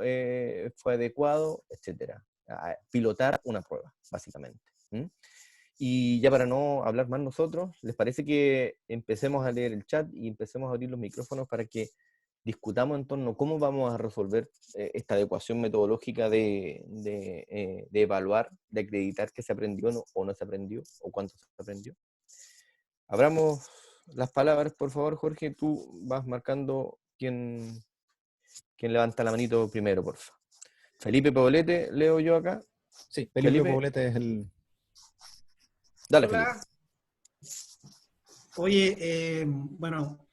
fue adecuado, etc. Pilotar una prueba, básicamente. Y ya para no hablar más nosotros, ¿les parece que empecemos a leer el chat y empecemos a abrir los micrófonos para que discutamos en torno a cómo vamos a resolver esta adecuación metodológica de evaluar, de acreditar que se aprendió o no se aprendió, o cuánto se aprendió? Abramos las palabras, por favor, Jorge. Tú vas marcando quién levanta la manito primero, por favor. Felipe Poblete, leo yo acá. Sí, Felipe Poblete es el... Dale, Hola. Felipe. Oye, bueno,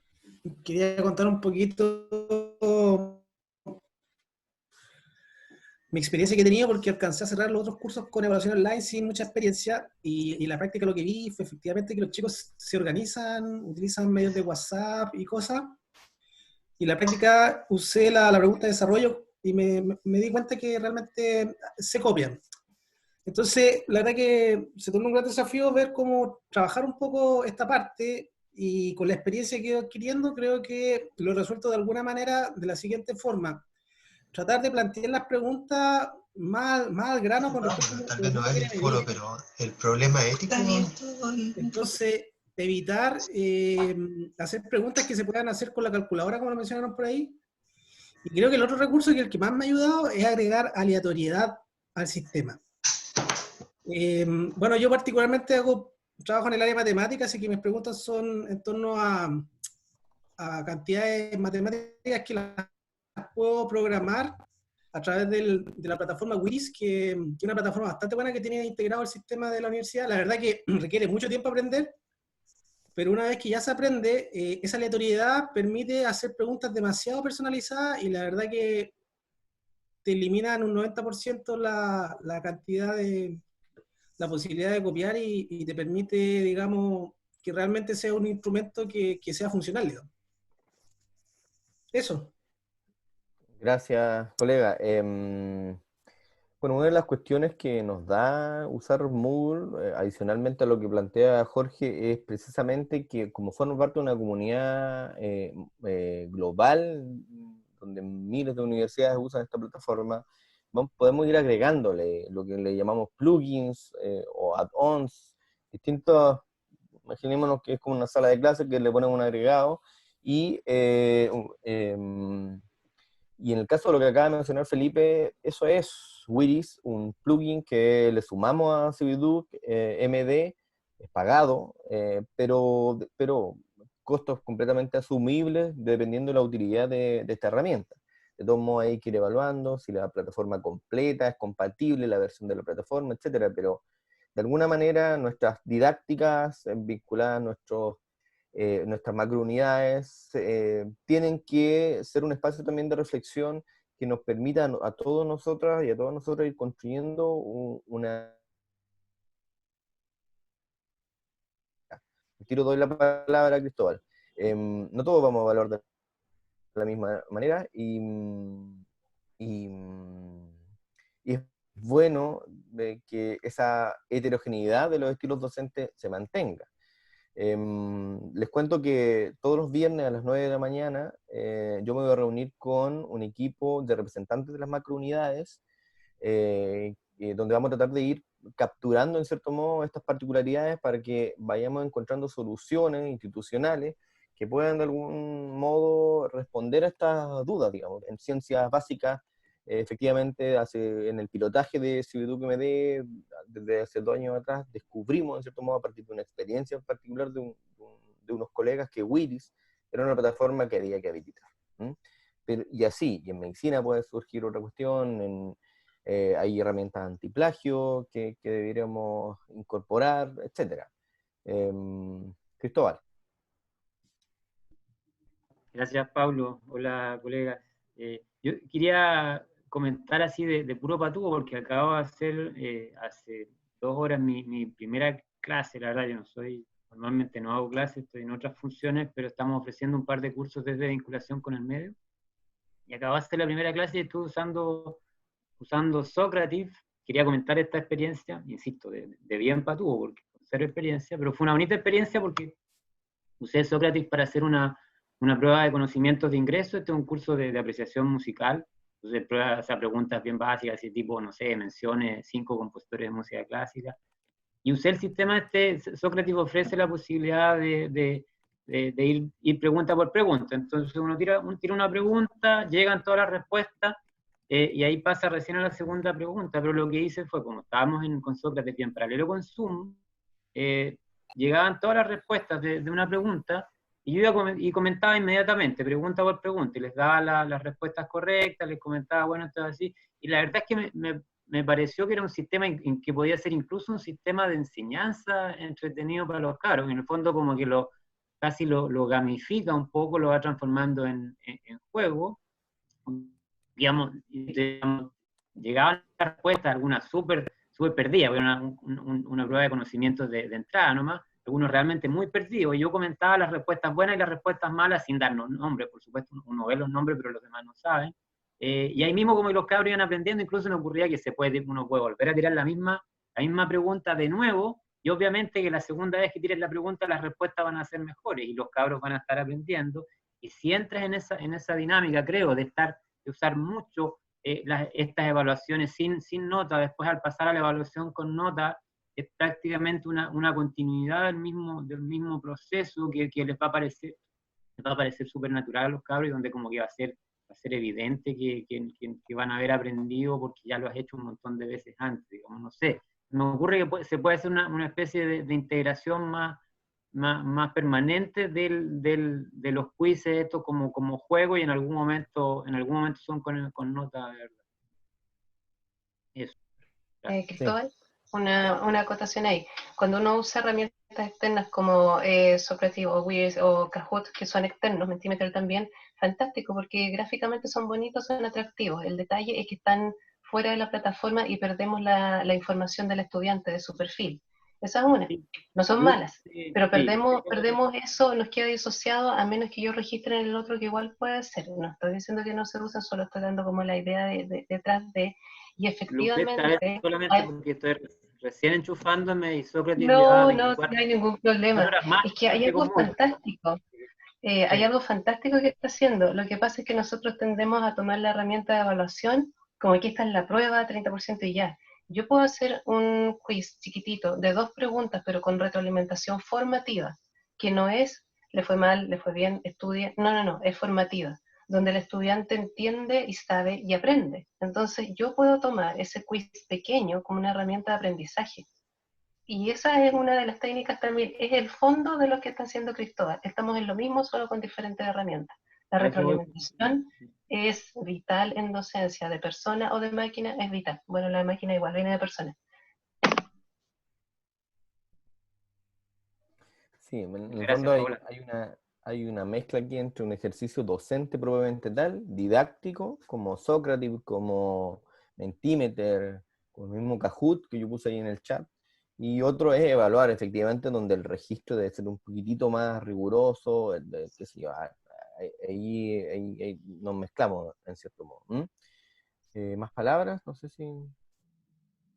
quería contar un poquito mi experiencia que he tenido, porque alcancé a cerrar los otros cursos con evaluación online sin mucha experiencia, y la práctica lo que vi fue efectivamente que los chicos se organizan, utilizan medios de WhatsApp y cosas, y la práctica usé la pregunta de desarrollo y me di cuenta que realmente se copian. Entonces, la verdad que se tornó un gran desafío ver cómo trabajar un poco esta parte, y con la experiencia que he ido adquiriendo, creo que lo he resuelto de alguna manera de la siguiente forma: tratar de plantear las preguntas más al grano con respecto a tal vez no es el foro, pero el problema ético. Entonces, evitar hacer preguntas que se puedan hacer con la calculadora, como lo mencionaron por ahí. Y creo que el otro recurso, que el que más me ha ayudado, es agregar aleatoriedad al sistema. Bueno, yo particularmente trabajo en el área de matemáticas, así que mis preguntas son en torno a cantidades matemáticas que las puedo programar a través de la plataforma Wiz, que es una plataforma bastante buena que tiene integrado el sistema de la universidad. La verdad que requiere mucho tiempo aprender, pero una vez que ya se aprende, esa aleatoriedad permite hacer preguntas demasiado personalizadas, y la verdad que te eliminan un 90% la cantidad de la posibilidad de copiar, y te permite, digamos, que realmente sea un instrumento que sea funcional, digamos. Eso. Gracias, colega. Bueno, una de las cuestiones que nos da usar Moodle, adicionalmente a lo que plantea Jorge, es precisamente que como forma parte de una comunidad global, donde miles de universidades usan esta plataforma, podemos ir agregándole lo que le llamamos plugins o add-ons, distintos, imaginémonos que es como una sala de clases que le ponemos un agregado, y en el caso de lo que acaba de mencionar Felipe, eso es Wittiz, un plugin que le sumamos a CiviDuc, MD, es pagado, pero costos completamente asumibles dependiendo de la utilidad de esta herramienta. De todos modos hay que ir evaluando si la plataforma completa es compatible, la versión de la plataforma, etcétera, pero de alguna manera nuestras didácticas vinculadas a nuestras macrounidades tienen que ser un espacio también de reflexión que nos permita a todos nosotras y a todos nosotros ir construyendo una... Tiro doy la palabra a Cristóbal. No todos vamos a evaluar de la misma manera y es bueno que esa heterogeneidad de los estilos docentes se mantenga. Les cuento que todos los viernes a las 9 de la mañana yo me voy a reunir con un equipo de representantes de las macrounidades donde vamos a tratar de ir capturando en cierto modo estas particularidades para que vayamos encontrando soluciones institucionales que puedan de algún modo responder a estas dudas, digamos. En ciencias básicas, efectivamente, en el pilotaje de CiviDuc MD, desde hace 2 años atrás, descubrimos, en cierto modo, a partir de una experiencia en particular de unos colegas, que Wittiz era una plataforma que había que habilitar. Y así, y en medicina puede surgir otra cuestión, hay herramientas antiplagio que deberíamos incorporar, etc. Cristóbal. Gracias, Pablo. Hola, colegas. Yo quería comentar así de puro patudo, porque acabo de hacer hace 2 horas mi primera clase. La verdad, yo normalmente no hago clases, estoy en otras funciones, pero estamos ofreciendo un par de cursos desde vinculación con el medio. Y acabo de hacer la primera clase y estuve usando Socrative. Quería comentar esta experiencia, insisto, de bien patudo, porque cero experiencia, pero fue una bonita experiencia porque usé Socrative para hacer una prueba de conocimientos de ingreso. Este es un curso de apreciación musical, entonces prueba, o sea, preguntas bien básicas, así tipo, no sé, mencione 5 compositores de música clásica, y usé el sistema Socrative ofrece la posibilidad de ir pregunta por pregunta. Entonces uno tira una pregunta, llegan todas las respuestas, y ahí pasa recién a la segunda pregunta, pero lo que hice fue, como estábamos con Sócrates en paralelo con Zoom, llegaban todas las respuestas de una pregunta, y yo iba y comentaba inmediatamente, pregunta por pregunta, y les daba las respuestas correctas, les comentaba, bueno, esto es así, y la verdad es que me pareció que era un sistema en que podía ser incluso un sistema de enseñanza entretenido para los cabros. En el fondo como que casi lo gamifica un poco, lo va transformando en juego. Digamos, llegaban las respuestas, algunas súper perdidas, una prueba de conocimientos de entrada nomás, algunos realmente muy perdidos, y yo comentaba las respuestas buenas y las respuestas malas sin darnos nombres. Por supuesto uno ve los nombres, pero los demás no saben. Y ahí mismo, como los cabros iban aprendiendo, incluso me ocurría que uno puede volver a tirar la misma pregunta de nuevo, y obviamente que la segunda vez que tires la pregunta las respuestas van a ser mejores, y los cabros van a estar aprendiendo. Y si entras en esa dinámica, creo, de usar mucho estas evaluaciones sin nota, después al pasar a la evaluación con nota, es prácticamente una continuidad del mismo proceso que les va a parecer súper natural a los cabros, y donde como que va a ser evidente que van a haber aprendido porque ya lo has hecho un montón de veces antes, digamos, no sé. Me ocurre que se puede hacer una especie de integración más permanente de los quizzes estos como juego, y en algún momento son con nota de verdad. Eso. Cristóbal, una acotación ahí. Cuando uno usa herramientas externas como Socrative o Wittiz o Kahoot, que son externos, Mentimeter también, fantástico, porque gráficamente son bonitos, son atractivos. El detalle es que están fuera de la plataforma y perdemos la información del estudiante, de su perfil. Esa es una. No son malas, pero perdemos eso, nos queda disociado, a menos que yo registre en el otro, que igual puede ser. No estoy diciendo que no se usan, solo estoy dando como la idea detrás de... Y efectivamente... Solamente porque estoy recién enchufándome y Sócrates no hay ningún problema. Es que hay algo fantástico. Hay algo fantástico que está haciendo. Lo que pasa es que nosotros tendemos a tomar la herramienta de evaluación como aquí está en la prueba, 30% y ya. Yo puedo hacer un quiz chiquitito de 2 preguntas, pero con retroalimentación formativa, que no es, le fue mal, le fue bien, estudie. No, es formativa, donde el estudiante entiende y sabe y aprende. Entonces yo puedo tomar ese quiz pequeño como una herramienta de aprendizaje. Y esa es una de las técnicas también, es el fondo de lo que está haciendo Cristóbal. Estamos en lo mismo, solo con diferentes herramientas. La retroalimentación es vital en docencia, de persona o de máquina es vital. Bueno, la máquina igual viene de persona. Sí, en el fondo hay una mezcla aquí entre un ejercicio docente probablemente tal, didáctico, como Sócrates, como Mentimeter, como el mismo Kahoot que yo puse ahí en el chat, y otro es evaluar efectivamente donde el registro debe ser un poquitito más riguroso, qué sé yo, ahí nos mezclamos en cierto modo. ¿Más palabras? No sé si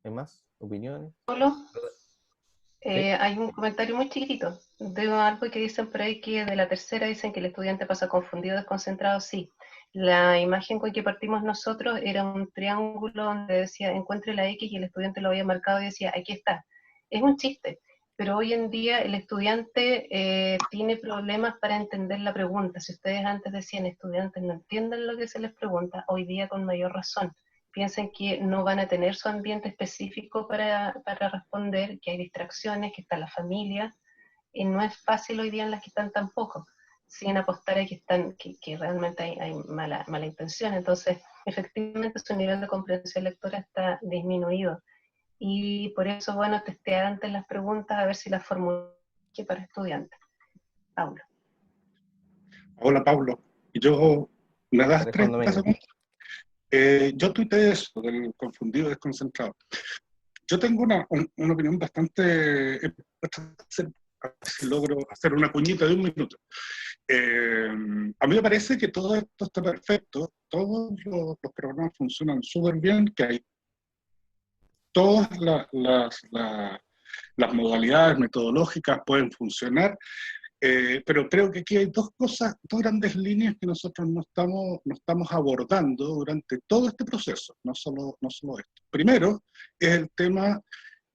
hay más opiniones. Solo ¿Sí? hay un comentario muy chiquitito de algo que dicen por ahí que de la tercera dicen que el estudiante pasa confundido, desconcentrado. Sí, la imagen con que partimos nosotros era un triángulo donde decía encuentre la X y el estudiante lo había marcado y decía aquí está. Es un chiste, pero hoy en día el estudiante tiene problemas para entender la pregunta. Si ustedes antes decían estudiantes no entienden lo que se les pregunta, hoy día con mayor razón. Piensen que no van a tener su ambiente específico para responder, que hay distracciones, que está la familia, y no es fácil hoy día en las que están tampoco, sin apostar a que realmente hay mala intención. Entonces, efectivamente su nivel de comprensión lectora está disminuido. Y por eso, bueno, testear antes las preguntas a ver si las formulan para estudiantes. Paulo. Hola, Pablo. Yo, ¿me das 30 segundos? Yo tuiteé eso, del confundido desconcentrado. Yo tengo una opinión bastante... a ver si logro hacer una cuñita de 1 minuto. A mí me parece que todo esto está perfecto, todos los programas funcionan súper bien, que hay todas las modalidades metodológicas pueden funcionar, pero creo que aquí hay 2 cosas, 2 grandes líneas que nosotros no estamos abordando durante todo este proceso, no solo esto. Primero, es el tema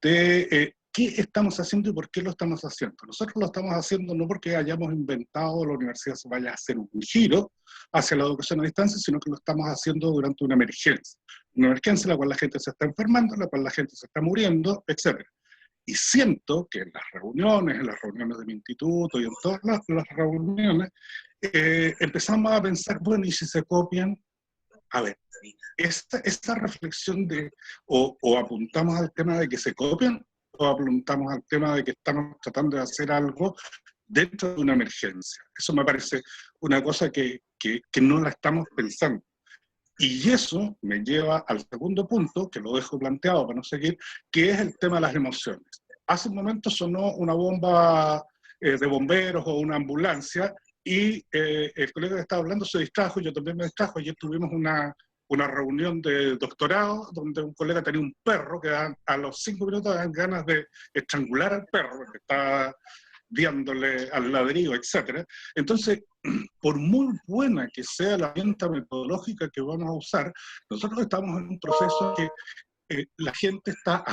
de qué estamos haciendo y por qué lo estamos haciendo. Nosotros lo estamos haciendo no porque hayamos inventado, la universidad se vaya a hacer un giro hacia la educación a distancia, sino que lo estamos haciendo durante una emergencia. Una emergencia en la cual la gente se está enfermando, en la cual la gente se está muriendo, etc. Y siento que en las reuniones de mi instituto y en todas las reuniones, empezamos a pensar, bueno, ¿y si se copian? A ver, esta reflexión de o apuntamos al tema de que se copian, o apuntamos al tema de que estamos tratando de hacer algo dentro de una emergencia. Eso me parece una cosa que no la estamos pensando. Y eso me lleva al segundo punto, que lo dejo planteado para no seguir, que es el tema de las emociones. Hace un momento sonó una bomba de bomberos o una ambulancia, y el colega que estaba hablando se distrajo, yo también me distrajo. Ayer tuvimos una reunión de doctorado donde un colega tenía un perro que a los 5 minutos dan ganas de estrangular al perro, que estaba viéndole al ladrillo, etc. Entonces, por muy buena que sea la herramienta metodológica que vamos a usar, nosotros estamos en un proceso que la gente está...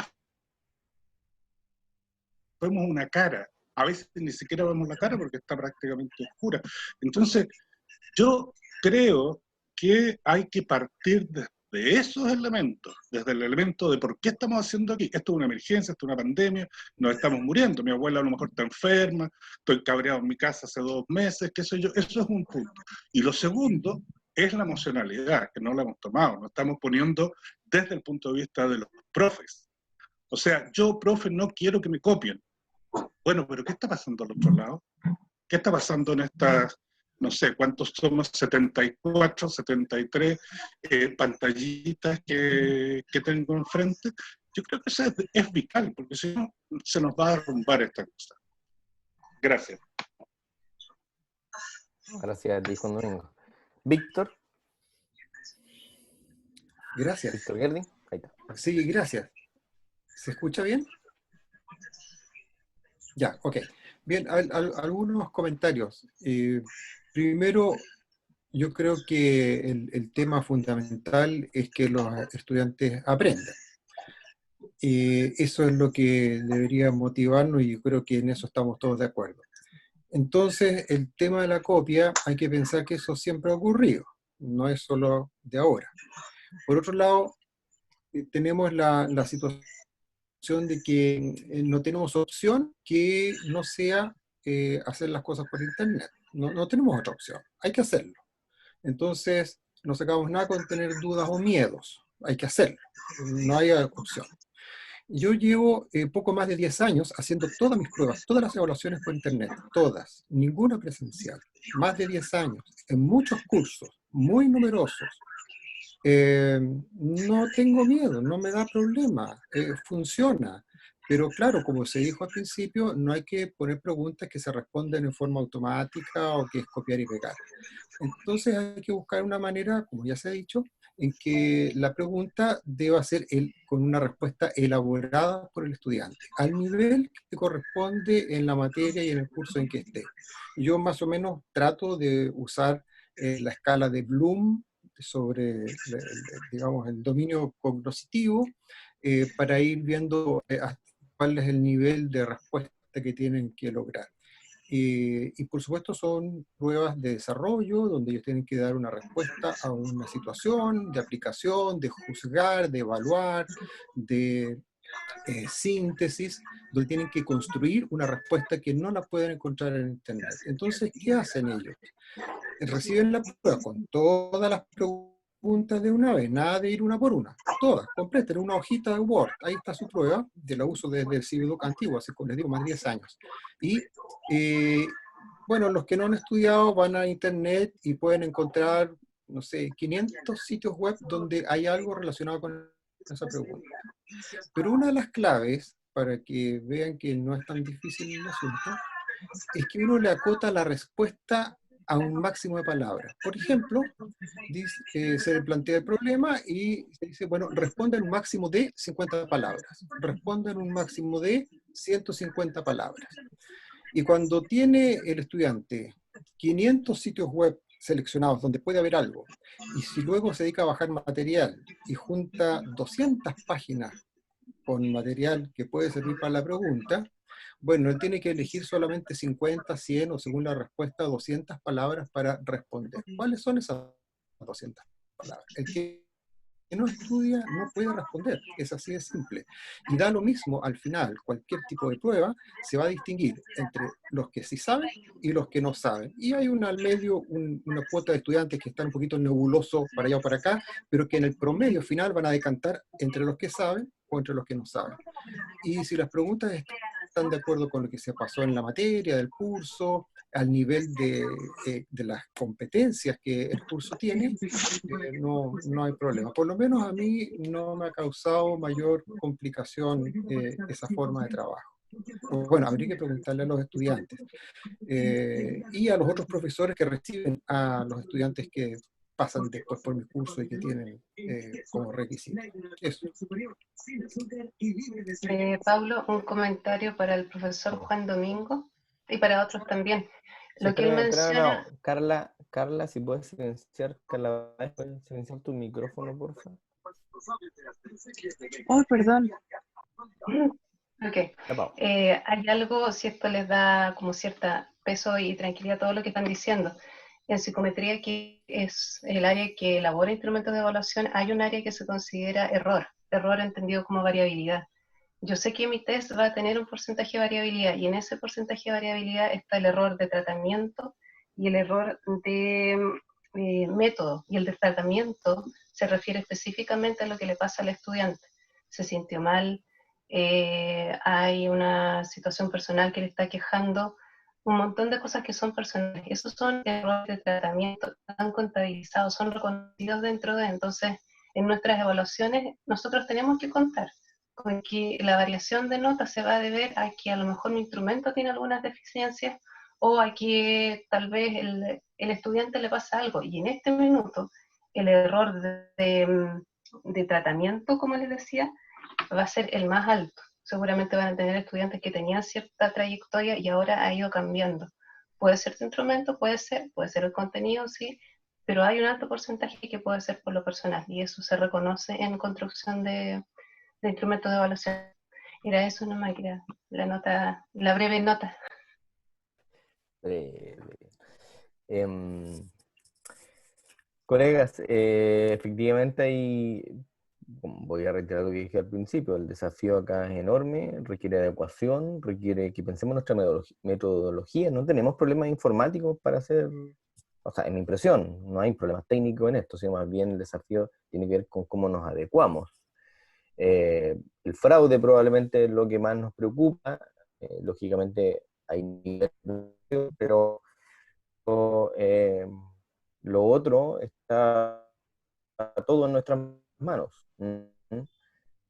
Vemos una cara, a veces ni siquiera vemos la cara porque está prácticamente oscura. Entonces, yo creo que hay que partir de esos elementos, desde el elemento de por qué estamos haciendo aquí. Esto es una emergencia, esto es una pandemia, nos estamos muriendo, mi abuela a lo mejor está enferma, estoy cabreado en mi casa hace 2 meses, qué sé yo, eso es un punto. Y lo segundo es la emocionalidad, que no la hemos tomado, nos estamos poniendo desde el punto de vista de los profes. O sea, yo, profe, no quiero que me copien. Bueno, pero ¿qué está pasando al otro lado? ¿Qué está pasando en estas, no sé, cuántos somos, 74, 73 pantallitas que tengo enfrente? Yo creo que eso es vital, porque si no, se nos va a derrumbar esta cosa. Gracias. Gracias a ti, Juan Domingo. Víctor. Gracias. Víctor Gerding. Ahí está. Sí, gracias. ¿Se escucha bien? Ya, ok. Bien, algunos comentarios. Primero, yo creo que el tema fundamental es que los estudiantes aprendan. Eso es lo que debería motivarnos y yo creo que en eso estamos todos de acuerdo. Entonces, el tema de la copia, hay que pensar que eso siempre ha ocurrido, no es solo de ahora. Por otro lado, tenemos la situación de que no tenemos opción que no sea hacer las cosas por internet. No tenemos otra opción, hay que hacerlo. Entonces, no sacamos nada con tener dudas o miedos, hay que hacerlo, no hay opción. Yo llevo poco más de 10 años haciendo todas mis pruebas, todas las evaluaciones por internet, todas, ninguna presencial, más de 10 años, en muchos cursos, muy numerosos. No tengo miedo, no me da problema, funciona. Pero claro, como se dijo al principio, no hay que poner preguntas que se responden en forma automática o que es copiar y pegar. Entonces hay que buscar una manera, como ya se ha dicho, en que la pregunta deba ser con una respuesta elaborada por el estudiante, al nivel que corresponde en la materia y en el curso en que esté. Yo más o menos trato de usar la escala de Bloom sobre, digamos, el dominio cognoscitivo para ir viendo cuál es el nivel de respuesta que tienen que lograr. Y por supuesto son pruebas de desarrollo donde ellos tienen que dar una respuesta a una situación de aplicación, de juzgar, de evaluar, de síntesis, donde tienen que construir una respuesta que no la pueden encontrar en internet. Entonces, ¿qué hacen ellos? Reciben la prueba con todas las preguntas de una vez, nada de ir una por una, todas, completen una hojita de Word, ahí está su prueba, yo la uso desde el Cividoc antiguo, así como les digo, más de 10 años. Y bueno, los que no han estudiado van a internet y pueden encontrar, no sé, 500 sitios web donde hay algo relacionado con esa pregunta. Pero una de las claves, para que vean que no es tan difícil el asunto, es que uno le acota la respuesta a un máximo de palabras. Por ejemplo, se le plantea el problema y se dice, bueno, responda en un máximo de 50 palabras, responda en un máximo de 150 palabras. Y cuando tiene el estudiante 500 sitios web seleccionados donde puede haber algo, y si luego se dedica a bajar material y junta 200 páginas con material que puede servir para la pregunta, bueno, él tiene que elegir solamente 50, 100 o según la respuesta 200 palabras para responder. ¿Cuáles son esas 200 palabras? El que no estudia no puede responder, es así de simple. Y da lo mismo al final, cualquier tipo de prueba se va a distinguir entre los que sí saben y los que no saben. Y hay al medio una cuota de estudiantes que están un poquito nebulosos para allá o para acá, pero que en el promedio final van a decantar entre los que saben o entre los que no saben. Y si las preguntas están de acuerdo con lo que se pasó en la materia del curso, al nivel de las competencias que el curso tiene, no hay problema. Por lo menos a mí no me ha causado mayor complicación esa forma de trabajo. Bueno, habría que preguntarle a los estudiantes y a los otros profesores que reciben a los estudiantes que pasan después por mi curso y que tienen como requisito. Eso. Pablo, un comentario para el profesor Juan Domingo y para otros también. Lo que él menciona... Carla, si puedes silenciar, ¿puedes silenciar tu micrófono, por favor? Oh, perdón. Ok. Hay algo, si esto les da como cierta peso y tranquilidad a todo lo que están diciendo. En psicometría, que es el área que elabora instrumentos de evaluación, hay un área que se considera error entendido como variabilidad. Yo sé que mi test va a tener un porcentaje de variabilidad y en ese porcentaje de variabilidad está el error de tratamiento y el error de método. Y el de tratamiento se refiere específicamente a lo que le pasa al estudiante. Se sintió mal, hay una situación personal que le está quejando, un montón de cosas que son personales. Esos son errores de tratamiento, están contabilizados, son reconocidos dentro de... Entonces, en nuestras evaluaciones, nosotros tenemos que contar con que la variación de notas se va a deber a que a lo mejor mi instrumento tiene algunas deficiencias o a que tal vez el estudiante le pasa algo. Y en este minuto, el error de tratamiento, como les decía, va a ser el más alto. seguramente van a tener estudiantes que tenían cierta trayectoria y ahora ha ido cambiando. Puede ser tu instrumento, puede ser el contenido, sí, pero hay un alto porcentaje que puede ser por lo personal y eso se reconoce en construcción de instrumentos de evaluación. Era eso nomás, que era la breve nota. Colegas, efectivamente voy a reiterar lo que dije al principio, el desafío acá es enorme, requiere adecuación, requiere que pensemos nuestra metodología, no tenemos problemas informáticos para hacer, o sea, en mi impresión, no hay problemas técnicos en esto, sino más bien el desafío tiene que ver con cómo nos adecuamos. El fraude probablemente es lo que más nos preocupa, lógicamente hay niveles, pero lo otro está todo en nuestras manos.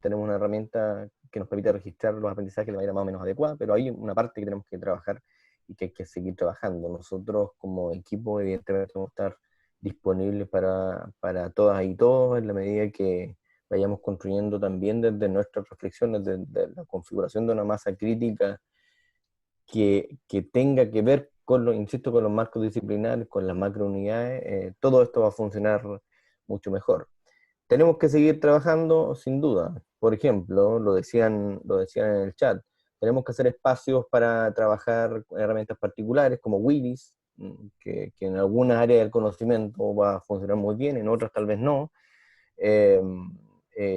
Tenemos una herramienta que nos permite registrar los aprendizajes de manera más o menos adecuada, pero hay una parte que tenemos que trabajar y que hay que seguir trabajando. Nosotros como equipo evidentemente vamos a estar disponibles para todas y todos en la medida que vayamos construyendo también desde nuestras reflexiones, de la configuración de una masa crítica que tenga que ver con insisto, con los marcos disciplinares, con las macrounidades, todo esto va a funcionar mucho mejor. Tenemos que seguir trabajando, sin duda. Por ejemplo, lo decían en el chat, tenemos que hacer espacios para trabajar con herramientas particulares como Willis, que en algunas áreas del conocimiento va a funcionar muy bien, en otras tal vez no.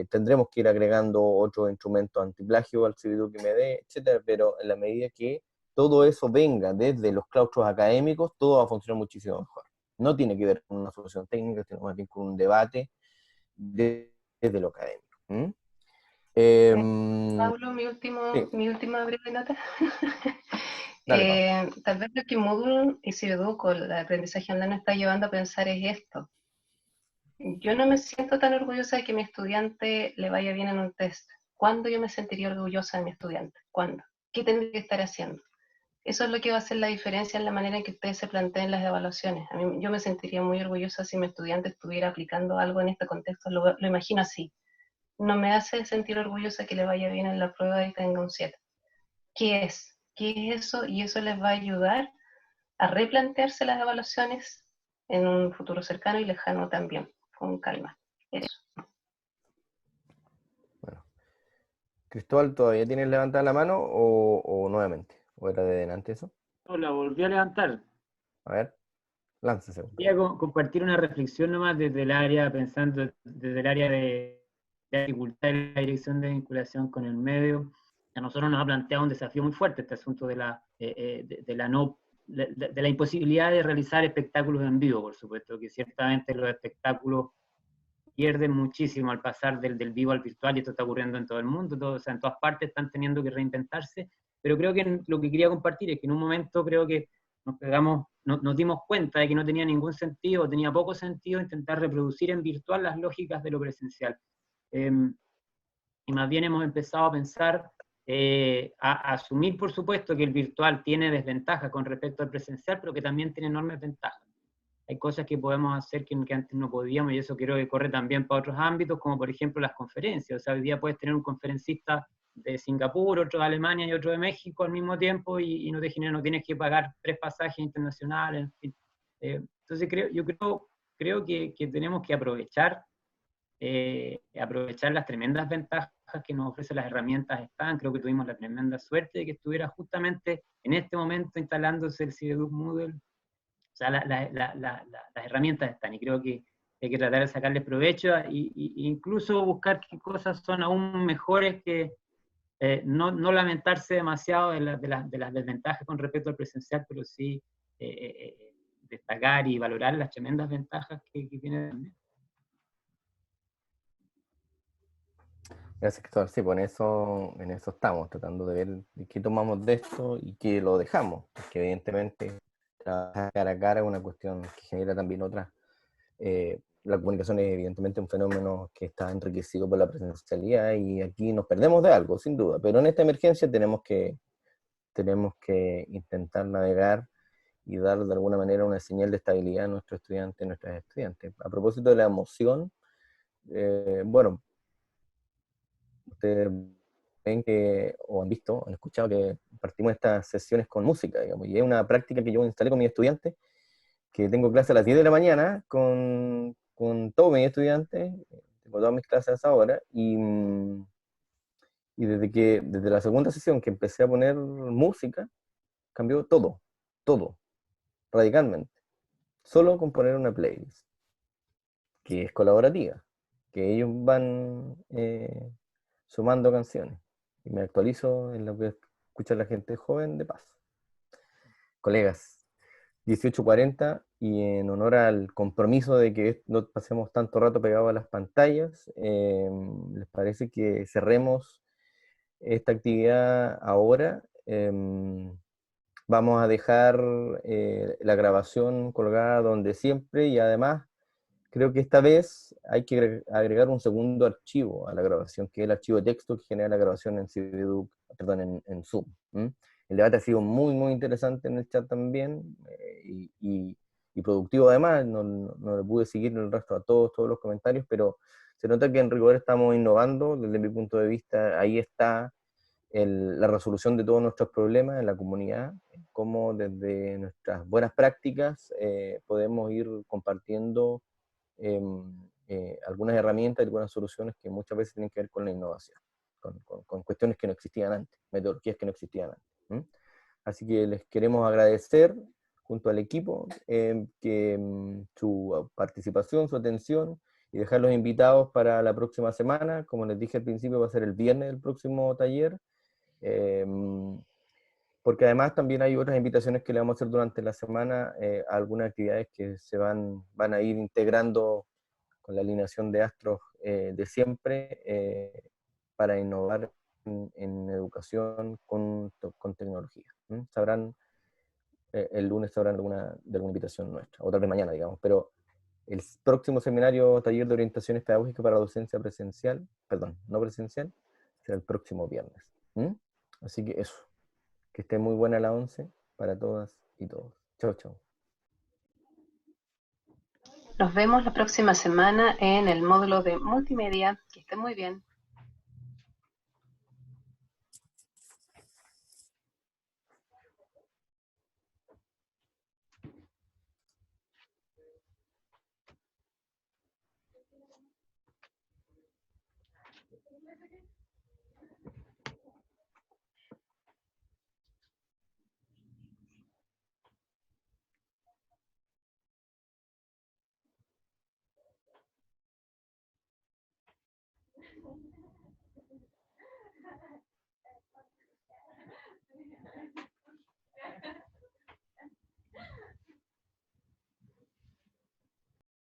Tendremos que ir agregando otros instrumentos antiplagio al CBDQMD, etcétera, pero en la medida que todo eso venga desde los claustros académicos, todo va a funcionar muchísimo mejor. No tiene que ver con una solución técnica, sino más bien con un debate desde lo académico. Pablo, Sí. mi última breve nota. Dale, Tal vez lo que Moodle y CBDU con el aprendizaje online nos está llevando a pensar es esto. Yo no me siento tan orgullosa de que mi estudiante le vaya bien en un test. ¿Cuándo yo me sentiría orgullosa de mi estudiante? ¿Cuándo? ¿Qué tendría que estar haciendo? Eso es lo que va a hacer la diferencia en la manera en que ustedes se planteen las evaluaciones. Yo me sentiría muy orgullosa si mi estudiante estuviera aplicando algo en este contexto, lo imagino así. No me hace sentir orgullosa que le vaya bien en la prueba y tenga un 7. ¿Qué es? ¿Qué es eso? Y eso les va a ayudar a replantearse las evaluaciones en un futuro cercano y lejano también, con calma. Eso. Bueno. Cristóbal, ¿todavía tienes levantada la mano o nuevamente? ¿O era de delante eso? No, la volví a levantar. A ver, láncese. Quería compartir una reflexión nomás desde el área, pensando desde el área de dificultad en la dirección de vinculación con el medio. A nosotros nos ha planteado un desafío muy fuerte este asunto de la imposibilidad de realizar espectáculos en vivo, por supuesto, que ciertamente los espectáculos pierden muchísimo al pasar del vivo al virtual, y esto está ocurriendo en todo el mundo, o sea, en todas partes están teniendo que reinventarse, pero creo que lo que quería compartir es que en un momento creo que nos dimos cuenta de que no tenía ningún sentido, tenía poco sentido intentar reproducir en virtual las lógicas de lo presencial. Y más bien hemos empezado a pensar, a asumir por supuesto que el virtual tiene desventajas con respecto al presencial, pero que también tiene enormes ventajas. Hay cosas que podemos hacer que antes no podíamos, y eso creo que corre también para otros ámbitos, como por ejemplo las conferencias. O sea, hoy día puedes tener un conferencista de Singapur, otro de Alemania y otro de México al mismo tiempo, y no tienes que pagar 3 pasajes internacionales, en fin. Entonces yo creo que tenemos que aprovechar las tremendas ventajas que nos ofrecen las herramientas están. Creo que tuvimos la tremenda suerte de que estuviera justamente en este momento instalándose el CBDU Moodle. O sea, las herramientas están, y creo que hay que tratar de sacarles provecho e incluso buscar qué cosas son aún mejores, que no lamentarse demasiado de las desventajas con respecto al presencial, pero sí destacar y valorar las tremendas ventajas que tiene también. Gracias, Cristóbal. Sí, pues en eso estamos, tratando de ver qué tomamos de esto y qué lo dejamos, porque evidentemente trabajar cara a cara es una cuestión que genera también otras. La comunicación es evidentemente un fenómeno que está enriquecido por la presencialidad y aquí nos perdemos de algo, sin duda, pero en esta emergencia tenemos que intentar navegar y dar de alguna manera una señal de estabilidad a nuestros estudiantes y nuestras estudiantes. A propósito de la emoción, bueno, ustedes ven que, o han visto, o han escuchado que partimos estas sesiones con música, digamos, y es una práctica que yo instalé con mis estudiantes, que tengo clase a las 10 de la mañana con todos mis estudiantes, tengo todas mis clases ahora, y desde la segunda sesión que empecé a poner música, cambió todo, todo, radicalmente. Solo con poner una playlist, que es colaborativa, que ellos van sumando canciones, y me actualizo en lo que escucha la gente joven de paso. Colegas, 18:40, y en honor al compromiso de que no pasemos tanto rato pegados a las pantallas, ¿les parece que cerremos esta actividad ahora? Vamos a dejar la grabación colgada donde siempre, y además creo que esta vez hay que agregar un segundo archivo a la grabación, que es el archivo de texto que genera la grabación en Cividuc, perdón, en Zoom. El debate ha sido muy, muy interesante en el chat también, y productivo además. No le pude seguir el resto a todos los comentarios, pero se nota que en rigor estamos innovando. Desde mi punto de vista, ahí está la resolución de todos nuestros problemas en la comunidad, cómo desde nuestras buenas prácticas podemos ir compartiendo algunas herramientas y algunas soluciones que muchas veces tienen que ver con la innovación, con cuestiones que no existían antes, metodologías que no existían antes. Así que les queremos agradecer junto al equipo su participación, su atención, y dejarlos invitados para la próxima semana. Como les dije al principio, va a ser el viernes del próximo taller, porque además también hay otras invitaciones que le vamos a hacer durante la semana, a algunas actividades que se van a ir integrando con la alineación de astros de siempre, para innovar en educación con tecnología. Sabrán, el lunes sabrán de alguna invitación nuestra, o tal vez mañana, digamos, pero el próximo seminario taller de orientaciones pedagógicas para la docencia presencial, perdón, no presencial, será el próximo viernes. Así que eso, que esté muy buena la 11 para todas y todos. Chau, chau. Nos vemos la próxima semana en el módulo de multimedia. Que estén muy bien.